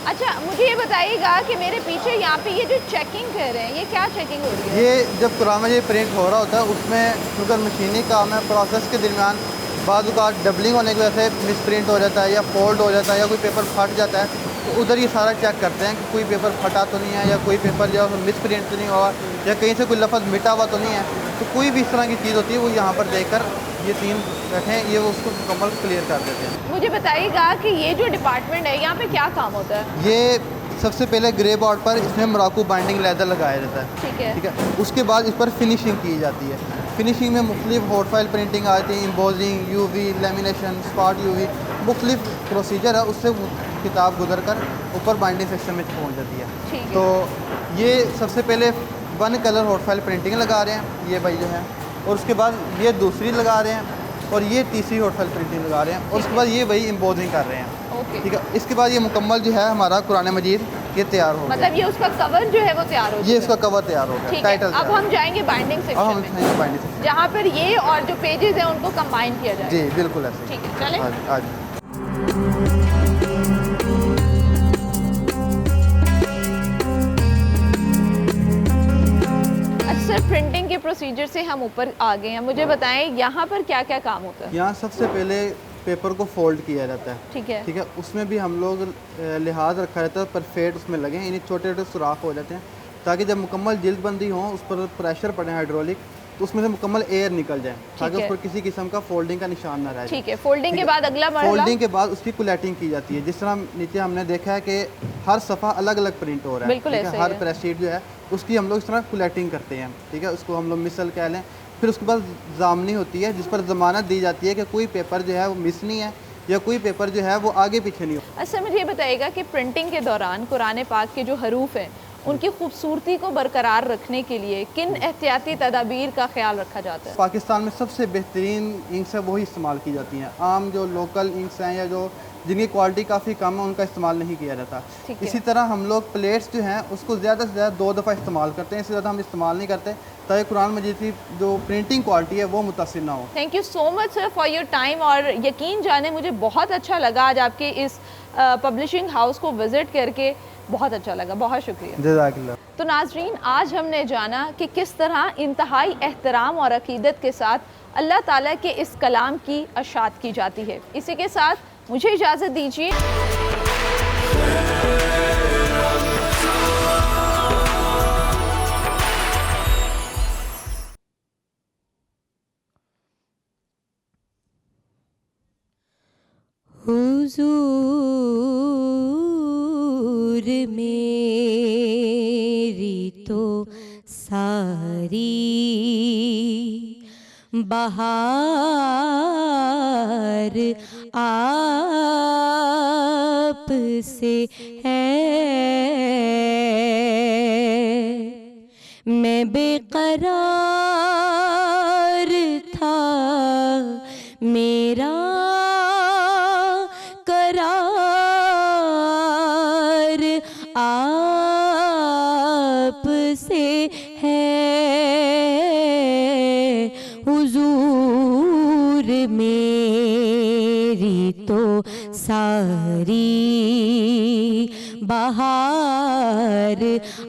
अच्छा मुझे ये बताइएगा कि मेरे पीछे यहाँ पे ये जो चेकिंग कर रहे हैं ये क्या चेकिंग हो रही है? ये जब कुरान मजीद प्रिंट हो रहा होता है उसमें क्योंकि मशीनी काम है, प्रोसेस के दरमियान बाद डबलिंग होने की वजह से मिस प्रिंट हो जाता है या फोल्ड हो जाता है या कोई पेपर फट जाता है, तो उधर ये सारा चेक करते हैं कि कोई पेपर फटा तो नहीं है या कोई पेपर जो है मिस प्रिंट तो नहीं हुआ या कहीं से कोई लफ्ज़ मिटा हुआ तो नहीं है। तो कोई भी इस तरह की चीज़ होती है वो यहाँ पर देखकर ये 3 बैठे हैं, ये उसको मुकम्मल क्लियर कर देते हैं। मुझे बताइएगा कि ये जो डिपार्टमेंट है यहाँ पे क्या काम होता है? ये सबसे पहले ग्रे बोर्ड पर इसमें मोराको बाइंडिंग लेदर लगाया जाता है। ठीक है। ठीक है, उसके बाद इस पर फिनिशिंग की जाती है। फिनिशिंग में मुख्तलिफ हॉट फाइल प्रिंटिंग आती है, imposing, UV, lamination, spot UV, मुख्तलिफ प्रोसीजर है, उससे किताब गुजर कर ऊपर बाइंडिंग सेक्शन में पहुँच जाती है। ठीक है। तो ये सबसे पहले 1 कलर हॉट फाइल प्रिंटिंग लगा रहे हैं ये भाई जो है, और उसके बाद ये दूसरी लगा रहे हैं और ये तीसरी हॉट फाइल प्रिंटिंग लगा रहे हैं और उसके बाद ये वही इम्पोजिंग कर रहे हैं। ओके। ठीक है, इसके बाद ये मुकम्मल जो है हमारा कुरान मजीद ये तैयार हो गया। मतलब ये उसका कवर जो है वो तैयार हो ये चुका इसका कवर तैयार हो है। गया, ठीक है। टाइटल अब हम जाएंगे बाइंडिंग अब हम सेक्शन बाइंडिंग में जहाँ पर ये और जो पेजेस हैं उनको कंबाइन किया जाए। जी बिल्कुल ऐसे। ठीक है, चलें। आज अच्छा सर, प्रिंटिंग के प्रोसीजर से हम ऊपर आ गए हैं, मुझे बताएं यहाँ पर क्या क्या काम होता है? यहाँ सबसे पहले पेपर को फोल्ड किया जाता है। ठीक है। ठीक है, उसमें भी हम लोग लिहाज रखा रहता है, परफेक्ट उसमें लगे इन्हें छोटे छोटे सुराख हो जाते हैं ताकि जब मुकम्मल जिल्दबंदी हो उस पर प्रेशर पड़े हाइड्रोलिक तो उसमें से मुकम्मल एयर निकल जाए ताकि उस पर किसी किस्म का फोल्डिंग का निशान ना रहे। ठीक है। फोल्डिंग के बाद अगला मरहला? फोल्डिंग के बाद उसकी कुलेटिंग की जाती है। जिस तरह नीचे हमने देखा है कि हर सफ़ा अलग अलग प्रिंट हो रहा है। बिल्कुल ठीक ऐसे है, हर ही है। प्रेस शीट जो है उसकी हम लोग इस तरह कुलेटिंग करते हैं। ठीक है, उसको हम लोग मिसल कह लें। फिर उसके बाद जामनी होती है जिस पर ज़मानत दी जाती है कि कोई पेपर जो है वो मिस नहीं है या कोई पेपर जो है वो आगे पीछे नहीं हो। अच्छा मुझे ये बताइएगा कि प्रिंटिंग के दौरान कुरान पाक के जो हरूफ हैं उनकी खूबसूरती को बरकरार रखने के लिए किन एहतियाती तदाबीर का ख्याल रखा जाता है? पाकिस्तान में सबसे बेहतरीन इंक्स है वही इस्तेमाल की जाती हैं। आम जो लोकल इंक्स हैं या जो जिनकी क्वालिटी काफ़ी कम है उनका इस्तेमाल नहीं किया जाता। इसी तरह हम लोग प्लेट्स जो हैं उसको ज़्यादा से ज़्यादा 2 दफ़ा इस्तेमाल करते हैं, इससे ज़्यादा हम इस्तेमाल नहीं करते ताकि कुरान मजीद की जो प्रिंटिंग क्वालिटी है वो मुतासिर ना हो। Thank you so much sir for your time, और यकीन जाने मुझे बहुत अच्छा लगा आज आपके इस पब्लिशिंग हाउस को विज़िट करके, बहुत अच्छा लगा, बहुत शुक्रिया। जज़ाकल्लाह। तो नाजरीन, आज हमने जाना कि किस तरह इंतहाई एहतराम और अकीदत के साथ अल्लाह ताला के इस कलाम की अशात की जाती है। इसी के साथ मुझे इजाज़त दीजिए। हुजूर मेरी तो सारी बहार आप से है, मैं बेकरार था मेरा करार आप से है, हुजूर मेरी तो सारी बहार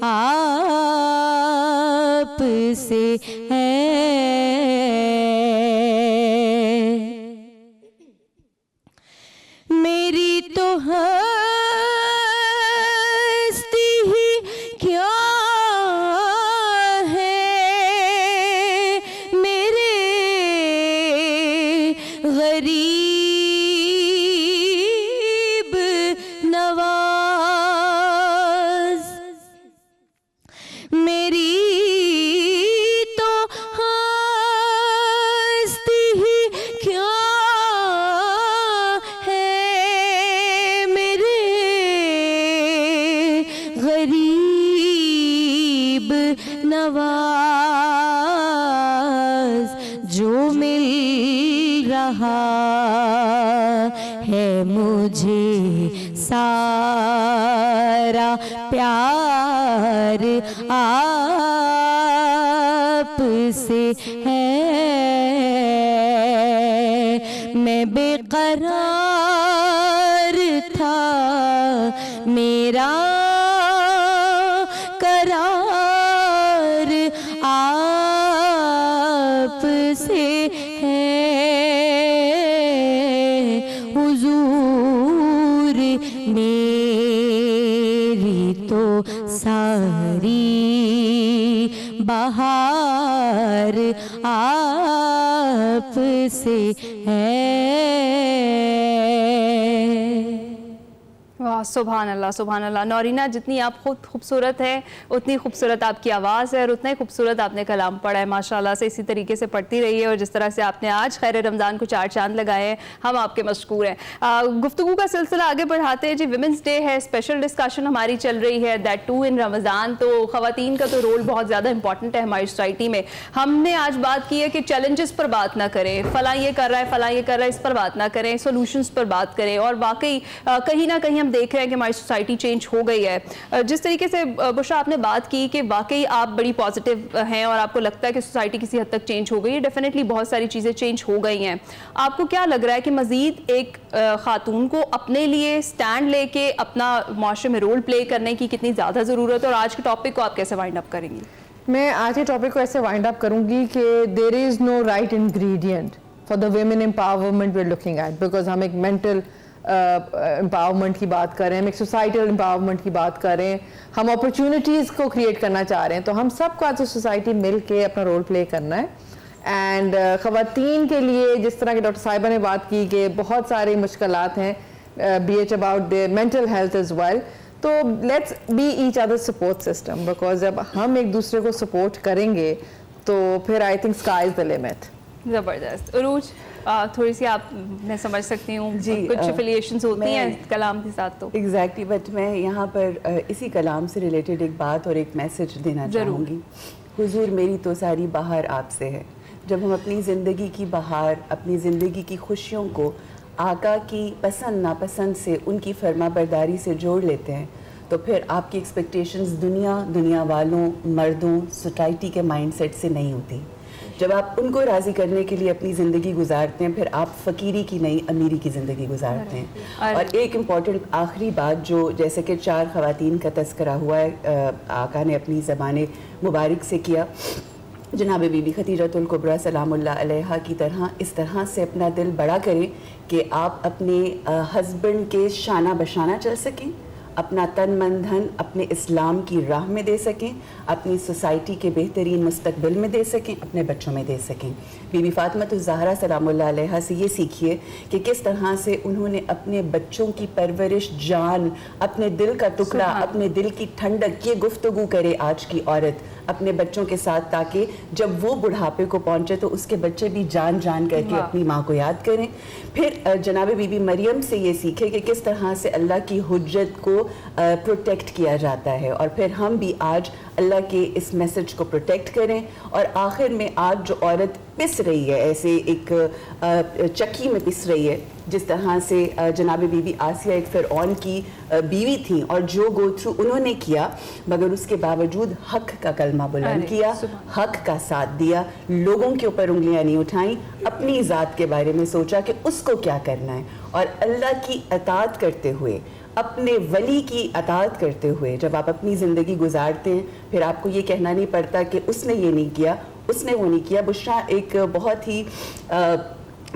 आप से है, मेरी तो हस्ती ही क्या है, मेरे गरीब नवाज, मेरी तो हस्ती ही क्या है, मेरे गरीब नवाज, जो मिल रहा है मुझे सारा प्यार आप से है, मैं बेकरार था मेरा करार आप से है, हुजूर मेरी तो सारी बहार आप से है। वाह, सुभान अल्लाह, सुभान अल्लाह। नौरीना, जितनी आप खुद खूबसूरत हैं उतनी खूबसूरत आपकी आवाज़ है और उतना ही खूबसूरत आपने कलाम पढ़ा है। माशाल्लाह से इसी तरीके से पढ़ती रही है, और जिस तरह से आपने आज खैर रमज़ान को 4 चांद लगाए हैं, हम आपके मशकूर हैं। गुफ्तगू का सिलसिला आगे बढ़ाते हैं जी। विमेंस डे है, स्पेशल डिस्कशन हमारी चल रही है, दैट टू इन रमज़ान। तो ख़वातीन का तो रोल बहुत ज़्यादा इंपॉर्टेंट है हमारी सोसाइटी में। हमने आज बात की है कि चैलेंजेस पर बात ना करें, फ़लाँ ये कर रहा है, फ़लाँ ये कर रहा है, इस पर बात ना करें, सोल्यूशंस पर बात करें। और वाकई कहीं ना कहीं हम देख रहे हैं कि हमारी सोसाइटी चेंज हो गई है। जिस तरीके से बुशरा आपने बात की कि वाकई आप बड़ी पॉजिटिव हैं और आपको लगता है कि सोसाइटी किसी हद तक चेंज हो गई है, डेफिनेटली बहुत सारी चीज़ें चेंज हो गई हैं। आपको क्या लग रहा है कि मज़ीद एक ख़ातून को अपने लिए स्टैंड लेके अपना माशरे में रोल प्ले करने की कितनी ज़्यादा ज़रूरत है, और आज के टॉपिक को आप कैसे वाइंड अप करेंगी? मैं आज के टॉपिक को ऐसे वाइंड अप करूंगी कि there is no right ingredient for the women empowerment we are looking at, because हम एक मेंटल एम्पावरमेंट की बात कर रहे हैं, हम एक सोसाइटल एम्पावरमेंट की बात कर रहे हैं, हम अपॉर्चुनिटीज़ को क्रिएट करना चाह रहे हैं। तो हम सबको आज सोसाइटी मिल के अपना रोल प्ले करना है। एंड ख़वातीन के लिए जिस तरह की डॉक्टर साहिबा ने बात की कि बहुत सारी मुश्किलात हैं, be it about their mental health as well, तो let's be each other support system, because जब हम एक दूसरे को सपोर्ट करेंगे तो फिर I think sky is the limit. ज़बरदस्त। उरूज, थोड़ी सी आप मैं समझ सकती हूँ कुछ एफिलिएशंस होती हैं कलाम के साथ, तो एग्जैक्टली बट मैं यहाँ पर इसी कलाम से रिलेटेड एक बात और एक मैसेज देना चाहूँगी। हुजूर मेरी तो सारी बहार आपसे है। जब हम अपनी ज़िंदगी की बहार, अपनी ज़िंदगी की खुशियों को आका की पसंद नापसंद से, उनकी फरमाबरदारी से जोड़ लेते हैं, तो फिर आपकी एक्सपेक्टेशंस दुनिया वालों, मर्दों, सोसाइटी के माइंडसेट से नहीं होती। जब आप उनको राज़ी करने के लिए अपनी ज़िंदगी गुजारते हैं, फिर आप फ़कीरी की नहीं अमीरी की ज़िंदगी गुजारते हैं। और एक इम्पॉर्टेंट आखिरी बात, जो जैसे कि 4 ख़वातीन का तज़किरा हुआ है, आका ने अपनी ज़बान मुबारक से किया। जनाब बीबी खदीजतुल कुबरा सलामुल्लाह अलैहा की तरह इस तरह से अपना दिल बड़ा करें कि आप अपने हस्बैंड के शाना बशाना चल सकें, अपना तन मन धन अपने इस्लाम की राह में दे सकें, अपनी सोसाइटी के बेहतरीन मुस्तकबिल में दे सकें, अपने बच्चों में दे सकें। बीबी फातिमातुज़ ज़हरा सलामुल्लाह अलैहा से ये सीखिए कि किस तरह से उन्होंने अपने बच्चों की परवरिश, जान, अपने दिल का टुकड़ा, अपने दिल की ठंडक, ये गुफ्तगू करे आज की औरत अपने बच्चों के साथ, ताकि जब वो बुढ़ापे को पहुँचे तो उसके बच्चे भी जान करके अपनी माँ को याद करें। फिर जनाब बीबी मरियम से ये सीखे कि किस तरह से अल्लाह की हुज्जत को प्रोटेक्ट किया जाता है, और फिर हम भी आज अल्लाह के इस मैसेज को प्रोटेक्ट करें। और आखिर में आज जो औरत पिस रही है, ऐसे एक चक्की में पिस रही है, जिस तरह से जनाब बीबी आसिया एक फ़िरऔन की बीवी थी और जो गो थ्रू उन्होंने किया, मगर उसके बावजूद हक का कलमा बुलंद किया, हक का साथ दिया, लोगों के ऊपर उंगलियां नहीं उठाई, अपनी ज़ात के बारे में सोचा कि उसको क्या करना है, और अल्लाह की अताअत करते हुए, अपने वली की अताअत करते हुए जब आप अपनी ज़िंदगी गुजारते हैं, फिर आपको ये कहना नहीं पड़ता कि उसने ये नहीं किया, उसने वो नहीं किया। बुशरा एक बहुत ही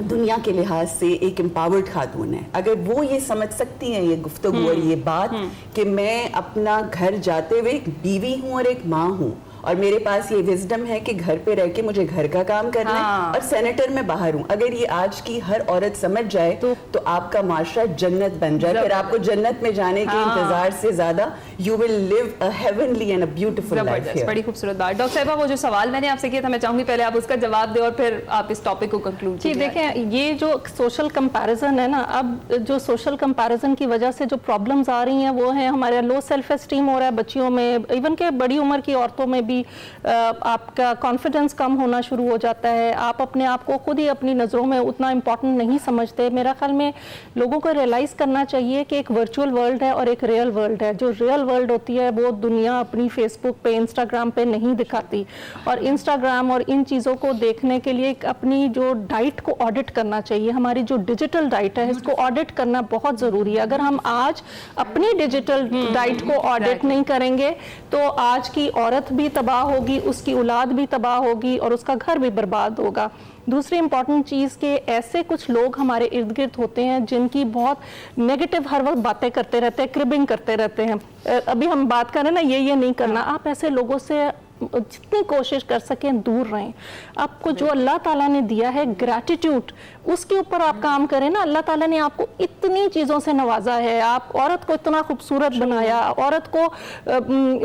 दुनिया के लिहाज से एक एम्पावर्ड खातून है। अगर वो ये समझ सकती हैं ये गुफ्तगू और ये बात कि मैं अपना घर जाते हुए एक बीवी हूँ और एक माँ हूँ, और मेरे पास ये विजडम है कि घर पे रह के मुझे घर का काम करना है और सेनेटर में बाहर हूँ, अगर ये आज की हर औरत समझ जाए तो आपका माशरा जन्नत बन जाए। फिर आपको जन्नत में जाने के इंतजार से ज्यादा you will live a heavenly and a beautiful life here. बड़ी खूबसूरत बात। डॉक्टर साहिबा, वो जो सवाल मैंने आपसे किया था, मैं चाहूंगी पहले आप उसका जवाब दें और फिर आप इस टॉपिक को कंक्लूड कीजिए। देखें, ये जो सोशल कंपैरिजन है ना, अब जो सोशल कंपैरिजन की वजह से जो प्रॉब्लम्स आ रही हैं वो है हमारे लो सेल्फ एस्टीम हो रहा है बच्चियों में, इवन के बड़ी उम्र की औरतों में भी आपका कॉन्फिडेंस कम होना शुरू हो जाता है, आप अपने आप को खुद ही अपनी नज़रों में उतना इम्पोर्टेंट नहीं समझते। मेरा ख्याल में लोगों को रियलाइज़ करना चाहिए कि एक वर्चुअल वर्ल्ड है और एक रियल वर्ल्ड है। जो रियल वर्ल्ड होती है वो दुनिया अपनी फेसबुक पे, इंस्टाग्राम पे नहीं दिखाती, और इंस्टाग्राम और इन चीज़ों को देखने के लिए अपनी जो डाइट को ऑडिट करना चाहिए। हमारी जो डिजिटल डाइट है इसको ऑडिट करना बहुत ज़रूरी है। अगर हम आज अपनी डिजिटल डाइट को ऑडिट नहीं करेंगे तो आज की औरत भी तबाह होगी, उसकी औलाद भी तबाह होगी और उसका घर भी बर्बाद होगा। दूसरी इंपॉर्टेंट चीज़ के ऐसे कुछ लोग हमारे इर्द गिर्द होते हैं जिनकी बहुत नेगेटिव हर वक्त बातें करते रहते हैं, क्रिबिंग करते रहते हैं। अभी हम बात करें ना, ये नहीं करना, आप ऐसे लोगों से जितनी कोशिश कर सकें दूर रहें। आपको जो अल्लाह ताला ने दिया है ग्रैटिट्यूड, उसके ऊपर आप काम करें ना। अल्लाह ताला ने आपको इतनी चीज़ों से नवाजा है, आप औरत को इतना खूबसूरत बनाया, औरत को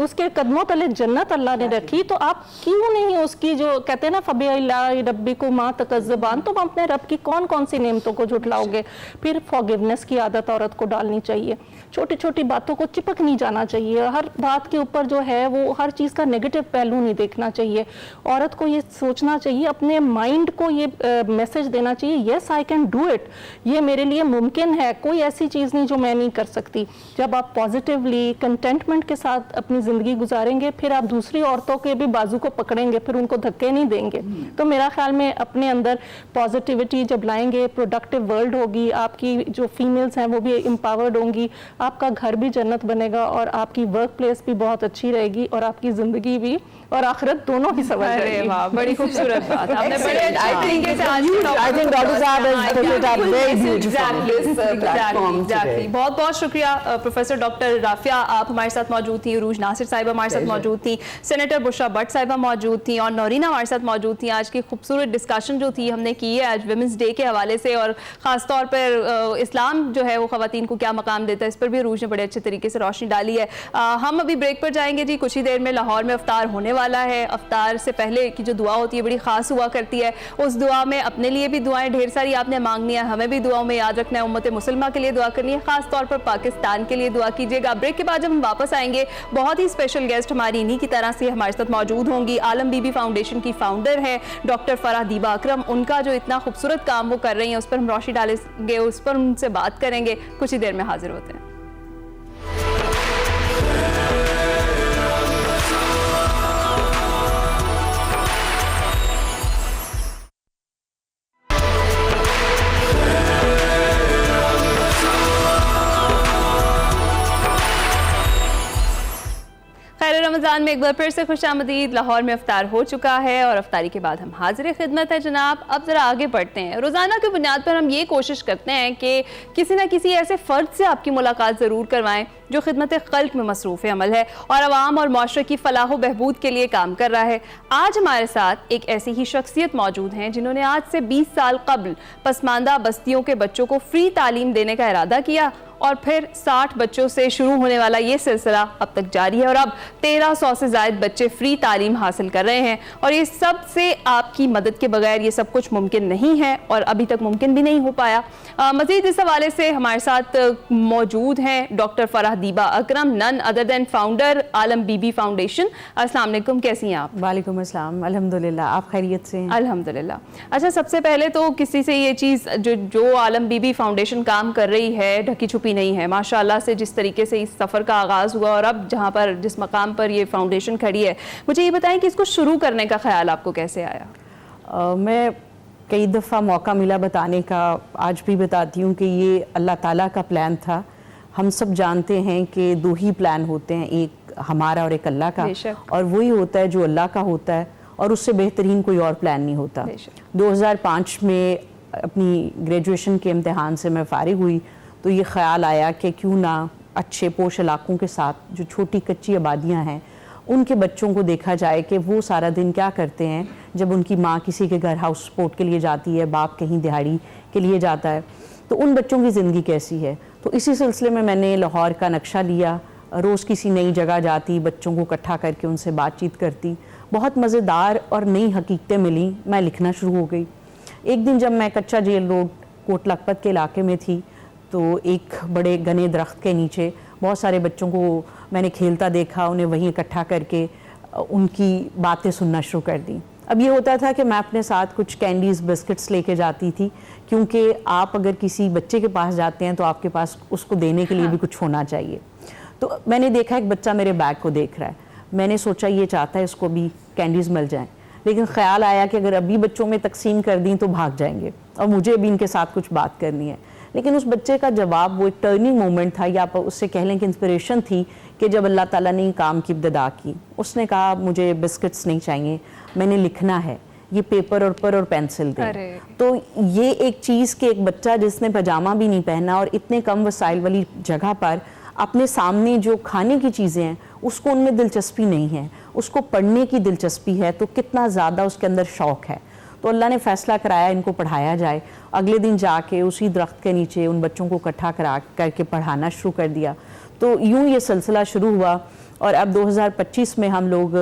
उसके कदमों तले जन्नत अल्लाह ने रखी, तो आप क्यों नहीं उसकी, जो कहते हैं ना फबिअल्लाहि रब्बिकुमा तकज़्ज़बान, तो अपने रब की कौन कौन सी नेमतों को झुठलाओगे। फिर फॉरगिवनेस की आदत औरत को डालनी चाहिए, छोटी छोटी बातों को चिपक नहीं जाना चाहिए, हर बात के ऊपर जो है वो हर चीज़ का नेगेटिव पहलू नहीं देखना चाहिए। औरत को ये सोचना चाहिए, अपने माइंड को ये मैसेज देना चाहिए, yes I can do it, ये मेरे लिए मुमकिन है, कोई ऐसी चीज़ नहीं जो मैं नहीं कर सकती। जब आप पॉजिटिवली कंटेंटमेंट के साथ अपनी ज़िंदगी गुजारेंगे, फिर आप दूसरी औरतों के भी बाजू को पकड़ेंगे, फिर उनको धक्के नहीं देंगे। तो मेरा ख्याल में अपने अंदर पॉजिटिविटी जब लाएंगे, प्रोडक्टिव वर्ल्ड होगी, आपकी जो फीमेल्स हैं वो भी एम्पावर्ड होंगी, आपका घर भी जन्नत बनेगा और आपकी वर्क प्लेस भी बहुत अच्छी रहेगी और आपकी ज़िंदगी भी और आखिरत दोनों ही सवाल रहेगी। वाह, बड़ी खूबसूरत बात आपने बड़े अच्छे तरीके से आज I think Dr. Saab has put it up very beautifully. Exactly. बहुत बहुत शुक्रिया प्रोफेसर डॉक्टर राफिया, आप हमारे साथ मौजूद थी, उरूज नासिर साहिबा हमारे साथ मौजूद थी, सेनेटर बुशरा भट्ट साहिबा मौजूद थी और नौरीना हमारे साथ मौजूद थी। आज की खूबसूरत डिस्कशन जो थी हमने की है आज वुमेंस डे के हवाले से, और ख़ास तौर पर इस्लाम जो है वो ख़वातीन को क्या मकाम देता है, इस पर भी उरूज ने बड़े अच्छे तरीके से रोशनी डाली है। हम अभी ब्रेक पर जाएंगे जी, कुछ ही देर में लाहौर में इफ्तार होने वाला है। अफ्तार से पहले की जो दुआ होती है बड़ी ख़ास हुआ करती है। उस दुआ में अपने लिए भी दुआएं ढेर सारी आपने मांगनी है, हमें भी दुआओं में याद रखना है। उम्मत मुसलमा के लिए दुआ करनी है, ख़ास तौर पर पाकिस्तान के लिए दुआ कीजिएगा। ब्रेक के बाद जब हम वापस आएंगे, बहुत ही स्पेशल गेस्ट हमारी इन्हीं की तरह से हमारे साथ मौजूद होंगी। आलम बीबी फाउंडेशन की फाउंडर है डॉक्टर फराह दीबा अकरम। उनका जो इतना खूबसूरत काम वो कर रही हैं उस पर हम रोशनी डालेंगे, उस पर उनसे बात करेंगे। कुछ ही देर में हाजिर होते हैं। खैर रमज़ान में एक बार फिर से खुशामदीद। लाहौर में अफ्तार हो चुका है और अफ्तारी के बाद हम हाजिर खिदमत है जनाब। अब ज़रा आगे बढ़ते हैं। रोज़ाना की बुनियाद पर हम ये कोशिश करते हैं कि किसी न किसी ऐसे फ़र्द से आपकी मुलाकात ज़रूर करवाएं जो खिदमत खल्क में मसरूफ़ अमल है और आवाम और माशरे की फ़लाह व बहबूद के लिए काम कर रहा है। आज हमारे साथ एक ऐसी ही शख्सियत मौजूद हैं जिन्होंने आज से 20 साल कबल पसमानदा बस्तियों के बच्चों को फ्री तालीम देने का इरादा किया और फिर 60 बच्चों से शुरू होने वाला ये सिलसिला अब तक जारी है और अब 1300 से ज़ायद बच्चे फ्री तालीम हासिल कर रहे हैं। और ये सब से आपकी मदद के बगैर ये सब कुछ मुमकिन नहीं है और अभी तक मुमकिन भी नहीं हो पाया। मज़ीद इस हवाले से हमारे साथ मौजूद हैं डॉक्टर फराह दीबा अकरम, नन अदर दैन फाउंडर आलम बीबी फाउंडेशन। अस्सलाम वालेकुम, कैसी हैं आप? वालेकुम अस्सलाम, अल्हम्दुलिल्लाह, आप खैरियत से हैं? अल्हम्दुलिल्लाह। अच्छा, सबसे पहले तो किसी से ये चीज़ जो आलम बीबी फाउंडेशन काम कर रही है ढकी छुपी नहीं है। माशाल्लाह से जिस तरीके से इस सफ़र का आगाज़ हुआ और अब जहाँ पर जिस मकाम पर ये फाउंडेशन खड़ी है, मुझे ये बताएं कि इसको शुरू करने का ख्याल आपको कैसे आया? मैं कई दफ़ा मौका मिला बताने का, आज भी बताती हूँ कि ये अल्लाह ताला का प्लान था। हम सब जानते हैं कि दो ही प्लान होते हैं, एक हमारा और एक अल्लाह का, और वही होता है जो अल्लाह का होता है और उससे बेहतरीन कोई और प्लान नहीं होता। 2005 में अपनी ग्रेजुएशन के इम्तिहान से मैं फ़ारिग हुई तो ये ख्याल आया कि क्यों ना अच्छे पोश इलाकों के साथ जो छोटी कच्ची आबादियाँ हैं उनके बच्चों को देखा जाए कि वो सारा दिन क्या करते हैं। जब उनकी माँ किसी के घर हाउस सपोर्ट के लिए जाती है, बाप कहीं दिहाड़ी के लिए जाता है, तो उन बच्चों की ज़िंदगी कैसी है। तो इसी सिलसिले में मैंने लाहौर का नक्शा लिया, रोज़ किसी नई जगह जाती, बच्चों को इकट्ठा करके उनसे बातचीत करती। बहुत मज़ेदार और नई हकीकतें मिली, मैं लिखना शुरू हो गई। एक दिन जब मैं कच्चा जेल रोड कोट लखपत के इलाके में थी तो एक बड़े घने दरख्त के नीचे बहुत सारे बच्चों को मैंने खेलता देखा, उन्हें वहीं इकट्ठा करके उनकी बातें सुनना शुरू कर दी। अब ये होता था कि मैं अपने साथ कुछ कैंडीज़ बिस्किट्स लेके जाती थी, क्योंकि आप अगर किसी बच्चे के पास जाते हैं तो आपके पास उसको देने के लिए भी कुछ होना चाहिए। तो मैंने देखा एक बच्चा मेरे बैग को देख रहा है, मैंने सोचा ये चाहता है इसको भी कैंडीज़ मिल जाएँ, लेकिन ख्याल आया कि अगर अभी बच्चों में तकसीम कर दी तो भाग जाएंगे और मुझे भी इनके साथ कुछ बात करनी है। लेकिन उस बच्चे का जवाब वो एक टर्निंग मोमेंट था, या आप उससे कह लें कि इंस्पिरेशन थी, कि जब अल्लाह ताला ने काम की इब्तिदा की, उसने कहा मुझे बिस्किट्स नहीं चाहिए, मैंने लिखना है, ये पेपर और पेंसिल दे। तो ये एक चीज़ कि एक बच्चा जिसने पजामा भी नहीं पहना और इतने कम वसाइल वाली जगह पर अपने सामने जो खाने की चीज़ें हैं उसको उनमें दिलचस्पी नहीं है, उसको पढ़ने की दिलचस्पी है, तो कितना ज़्यादा उसके अंदर शौक़ है। तो अल्लाह ने फ़ैसला कराया इनको पढ़ाया जाए। अगले दिन जाके उसी दरख्त के नीचे उन बच्चों को इकट्ठा करा करके पढ़ाना शुरू कर दिया। तो यूँ ये सिलसिला शुरू हुआ और अब 2025 में हम लोग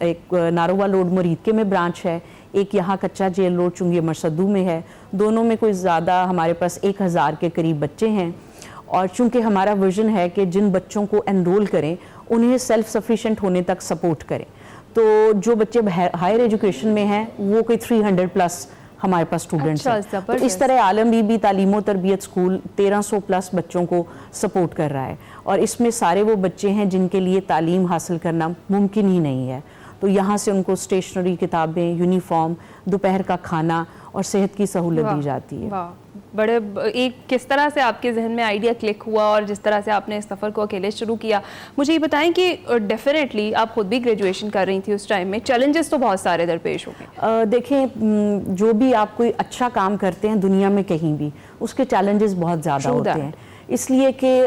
एक नारोवा रोड मुरीदके में ब्रांच है, एक यहाँ कच्चा जेल रोड चुंगी मरसदू में है। दोनों में कोई ज़्यादा हमारे पास 1000 के करीब बच्चे हैं। और चूँकि हमारा विज़न है कि जिन बच्चों को एनरोल करें उन्हें सेल्फ सफिशेंट होने तक सपोर्ट करें, तो जो बच्चे हायर एजुकेशन में हैं वो कोई 300+ हमारे पास स्टूडेंट्स हैं। तो इस तरह आलम बीबी तालीम व तरबियत स्कूल 1300+ बच्चों को सपोर्ट कर रहा है और इसमें सारे वो बच्चे हैं जिनके लिए तालीम हासिल करना मुमकिन ही नहीं है। तो यहाँ से उनको स्टेशनरी, किताबें, यूनिफॉर्म, दोपहर का खाना और सेहत की सहूलत दी जाती है। बड़े एक किस तरह से आपके जहन में आइडिया क्लिक हुआ और जिस तरह से आपने इस सफ़र को अकेले शुरू किया, मुझे ये बताएं कि डेफिनेटली आप खुद भी ग्रेजुएशन कर रही थी उस टाइम में, चैलेंजेस तो बहुत सारे दरपेश हो गए। देखें, जो भी आप कोई अच्छा काम करते हैं दुनिया में कहीं भी, उसके चैलेंजेस बहुत ज़्यादा होते हैं, इसलिए कि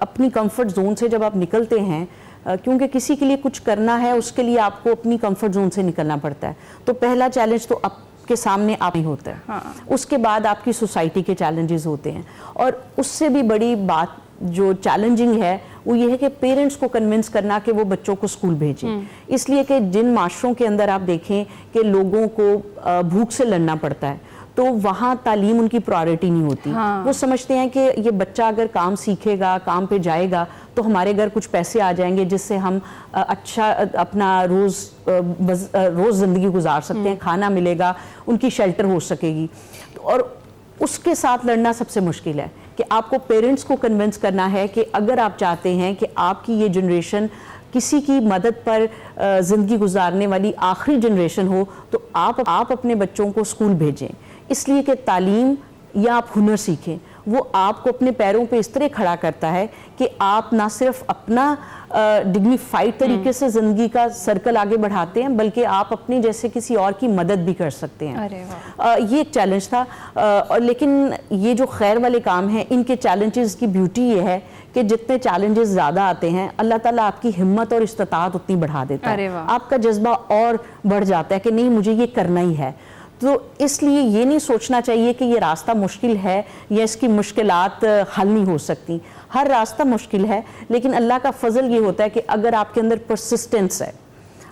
अपनी कंफर्ट जोन से जब आप निकलते हैं, क्योंकि किसी के लिए कुछ करना है उसके लिए आपको अपनी कंफर्ट जोन से निकलना पड़ता है। तो पहला चैलेंज तो आपके सामने आप ही होता है। हाँ। उसके बाद आपकी सोसाइटी के चैलेंजेस होते हैं और उससे भी बड़ी बात जो चैलेंजिंग है वो ये है कि पेरेंट्स को कन्विंस करना कि वो बच्चों को स्कूल भेजें। इसलिए कि जिन माशरों के अंदर आप देखें कि लोगों को भूख से लड़ना पड़ता है, तो वहाँ तालीम उनकी प्रायोरिटी नहीं होती। वो समझते हैं कि ये बच्चा अगर काम सीखेगा, काम पे जाएगा, तो हमारे घर कुछ पैसे आ जाएंगे जिससे हम अच्छा अपना रोज़ ज़िंदगी गुजार सकते हैं, खाना मिलेगा, उनकी शेल्टर हो सकेगी। और उसके साथ लड़ना सबसे मुश्किल है कि आपको पेरेंट्स को कन्विंस करना है कि अगर आप चाहते हैं कि आपकी ये जनरेशन किसी की मदद पर ज़िंदगी गुजारने वाली आखिरी जनरेशन हो, तो आप अपने बच्चों को स्कूल भेजें। इसलिए कि तालीम या आप हुनर सीखें, वो आपको अपने पैरों पे इस तरह खड़ा करता है कि आप ना सिर्फ अपना डिग्निफाइड तरीके से ज़िंदगी का सर्कल आगे बढ़ाते हैं, बल्कि आप अपनी जैसे किसी और की मदद भी कर सकते हैं। अरे वाह। ये एक चैलेंज था। लेकिन ये जो खैर वाले काम हैं, इनके चैलेंजेस की ब्यूटी ये है कि जितने चैलेंजेस ज़्यादा आते हैं, अल्लाह ताला आपकी हिम्मत और इस्तिताअत उतनी बढ़ा देता है। आपका जज्बा और बढ़ जाता है कि नहीं, मुझे ये करना ही है। तो इसलिए ये नहीं सोचना चाहिए कि ये रास्ता मुश्किल है या इसकी मुश्किलात हल नहीं हो सकती। हर रास्ता मुश्किल है, लेकिन अल्लाह का फजल ये होता है कि अगर आपके अंदर परसिस्टेंस है,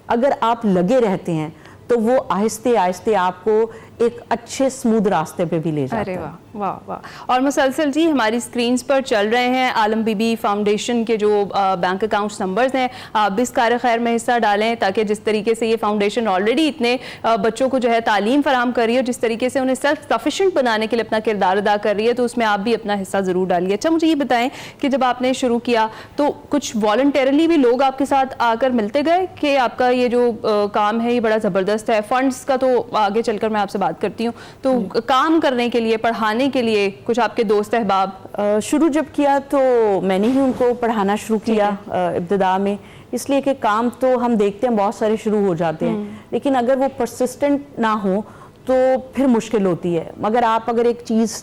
अगर आप लगे रहते हैं, तो वो आहिस्ते आहिस्ते आपको एक अच्छे स्मूथ रास्ते पे भी ले जाता है। अरे वाह वाह वाह। और मुसलसल जी हमारी स्क्रीन्स पर चल रहे हैं आलम बीबी फाउंडेशन के जो बैंक अकाउंट्स नंबर्स हैं, आप भी इस कार्य खैर में हिस्सा डालें, ताकि जिस तरीके से ये फाउंडेशन ऑलरेडी इतने बच्चों को जो है तालीम फराम कर रही है, जिस तरीके से उन्हें सेल्फ सफिशेंट बनाने के लिए अपना किरदार अदा कर रही है, तो उसमें आप भी अपना हिस्सा ज़रूर डालिए। अच्छा, मुझे ये बताएं कि जब आपने शुरू किया तो कुछ वॉलंटरली भी लोग आपके साथ आकर मिलते गए कि आपका ये जो काम है ये बड़ा ज़बरदस्त है? फंड्स का तो आगे चलकर मैं आपसे बात करती हूँ, तो काम करने के लिए, पढ़ाने के लिए कुछ आपके दोस्त अहबाब? शुरू जब किया तो मैंने ही उनको पढ़ाना शुरू किया इब्तिदा में, इसलिए कि काम तो हम देखते हैं बहुत सारे शुरू हो जाते हैं, लेकिन अगर वो परसिस्टेंट ना हो तो फिर मुश्किल होती है। मगर आप अगर एक चीज़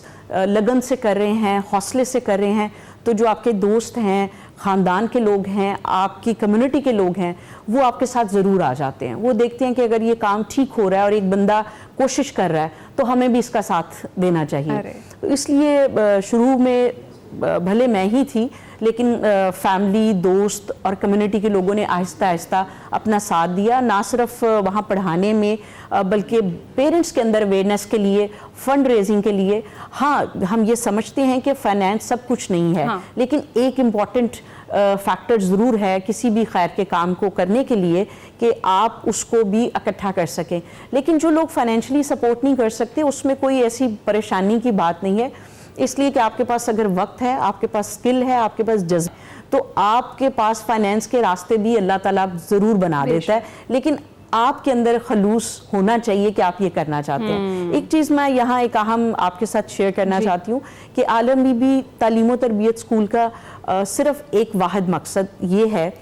लगन से कर रहे हैं, हौसले से कर रहे हैं, तो जो आपके दोस्त हैं, ख़ानदान के लोग हैं, आपकी कम्युनिटी के लोग हैं, वो आपके साथ ज़रूर आ जाते हैं। वो देखते हैं कि अगर ये काम ठीक हो रहा है और एक बंदा कोशिश कर रहा है, तो हमें भी इसका साथ देना चाहिए। तो इसलिए शुरू में भले मैं ही थी, लेकिन फैमिली, दोस्त और कम्युनिटी के लोगों ने आहिस्ता आहिस्ता अपना साथ दिया, ना सिर्फ वहाँ पढ़ाने में बल्कि पेरेंट्स के अंदर अवेयरनेस के लिए, फंड रेजिंग के लिए। हाँ, हम ये समझते हैं कि फाइनेंस सब कुछ नहीं है, लेकिन एक इम्पॉर्टेंट फैक्टर ज़रूर है किसी भी खैर के काम को करने के लिए कि आप उसको भी इकट्ठा कर सकें। लेकिन जो लोग फाइनेंशियली सपोर्ट नहीं कर सकते, उसमें कोई ऐसी परेशानी की बात नहीं है, इसलिए कि आपके पास अगर वक्त है, आपके पास स्किल है, आपके पास जज्बा, तो आपके पास फाइनेंस के रास्ते भी अल्लाह ताला ज़रूर बना देता है। लेकिन आपके अंदर खलूस होना चाहिए कि आप ये करना चाहते हैं। एक चीज़ मैं यहाँ एक अहम आपके साथ शेयर करना चाहती हूँ कि आलम बीबी तालीम व तरबियत स्कूल का सिर्फ एक वाहिद मकसद ये है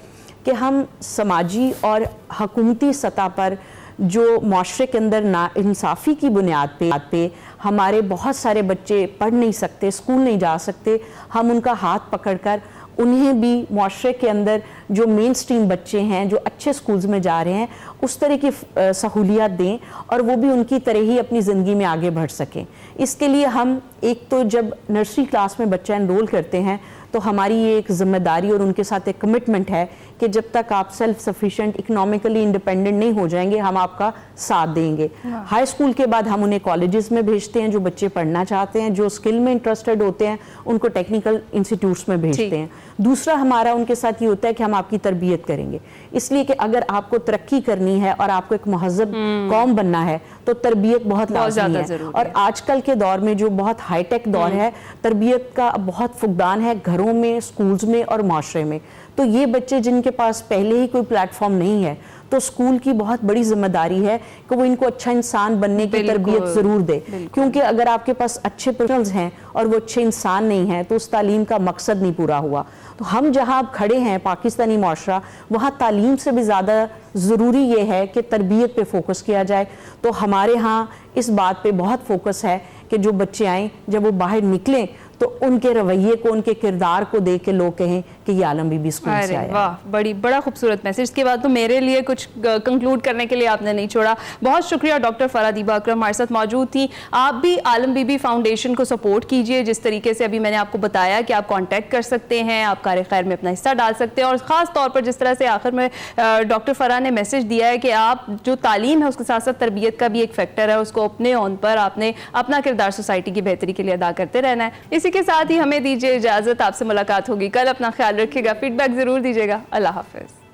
कि हम समाजी और हुकूमती सतह पर जो माशरे के अंदर नाइंसाफ़ी की बुनियाद पे हमारे बहुत सारे बच्चे पढ़ नहीं सकते, स्कूल नहीं जा सकते, हम उनका हाथ पकड़कर उन्हें भी माशरे के अंदर जो मेन स्ट्रीम बच्चे हैं, जो अच्छे स्कूल्स में जा रहे हैं, उस तरह की सहूलियात दें और वो भी उनकी तरह ही अपनी ज़िंदगी में आगे बढ़ सकें। इसके लिए हम एक तो जब नर्सरी क्लास में बच्चा एनरोल करते हैं, तो हमारी ये एक जिम्मेदारी और उनके साथ एक कमिटमेंट है कि जब तक आप सेल्फ सफिशिएंट, इकोनॉमिकली इंडिपेंडेंट नहीं हो जाएंगे, हम आपका साथ देंगे। हाई स्कूल के बाद हम उन्हें कॉलेजेस में भेजते हैं, जो बच्चे पढ़ना चाहते हैं, जो स्किल में इंटरेस्टेड होते हैं, उनको टेक्निकल इंस्टीट्यूट्स में भेजते हैं। दूसरा हमारा उनके साथ ये होता है कि हम आपकी तरबियत करेंगे, इसलिए कि अगर आपको तरक्की करनी है और आपको एक महज़ब कौम बनना है, तो तरबियत बहुत लाज़मी है। और आजकल के दौर में जो बहुत हाईटेक दौर है, तरबियत का बहुत फुकदान है घरों में, स्कूल्स में और माशरे में। तो ये बच्चे जिनके पास पहले ही कोई प्लेटफॉर्म नहीं है, तो स्कूल की बहुत बड़ी जिम्मेदारी है कि वो इनको अच्छा इंसान बनने की तरबियत ज़रूर दे, क्योंकि अगर आपके पास अच्छे प्रोफेशनल्स हैं और वो अच्छे इंसान नहीं हैं, तो उस तालीम का मकसद नहीं पूरा हुआ। तो हम जहाँ खड़े हैं, पाकिस्तानी माशरा, वहाँ तालीम से भी ज़्यादा ज़रूरी ये है कि तरबियत पे फोकस किया जाए। तो हमारे यहाँ इस बात पे बहुत फोकस है कि जो बच्चे आएँ, जब वो बाहर निकलें तो उनके रवैये को, उनके किरदार को देख के लोग कहें कि ये आलम बीबी स्कूल से अरे आया। वाह, बड़ा खूबसूरत मैसेज। इसके बाद तो मेरे लिए कुछ कंक्लूड करने के लिए आपने नहीं छोड़ा। बहुत शुक्रिया डॉक्टर फरहा दीबा अकरम हमारे साथ मौजूद थी। आप भी आलम बीबी फाउंडेशन को सपोर्ट कीजिए, जिस तरीके से अभी मैंने आपको बताया कि आप कांटेक्ट कर सकते हैं, आप कार खैर में अपना हिस्सा डाल सकते हैं, और ख़ास तौर पर जिस तरह से आखिर में डॉक्टर फरहा ने मैसेज दिया है कि आप जो तालीम है उसके साथ साथ तरबियत का भी एक फैक्टर है, उसको अपने ऑन पर आपने अपना किरदार सोसाइटी की बेहतरी के लिए अदा करते रहना है। इसी के साथ ही हमें दीजिए इजाज़त, आपसे मुलाकात होगी कल। अपना ख्याल रखिएगा, फीडबैक ज़रूर दीजिएगा। अल्लाह हाफ़िज़।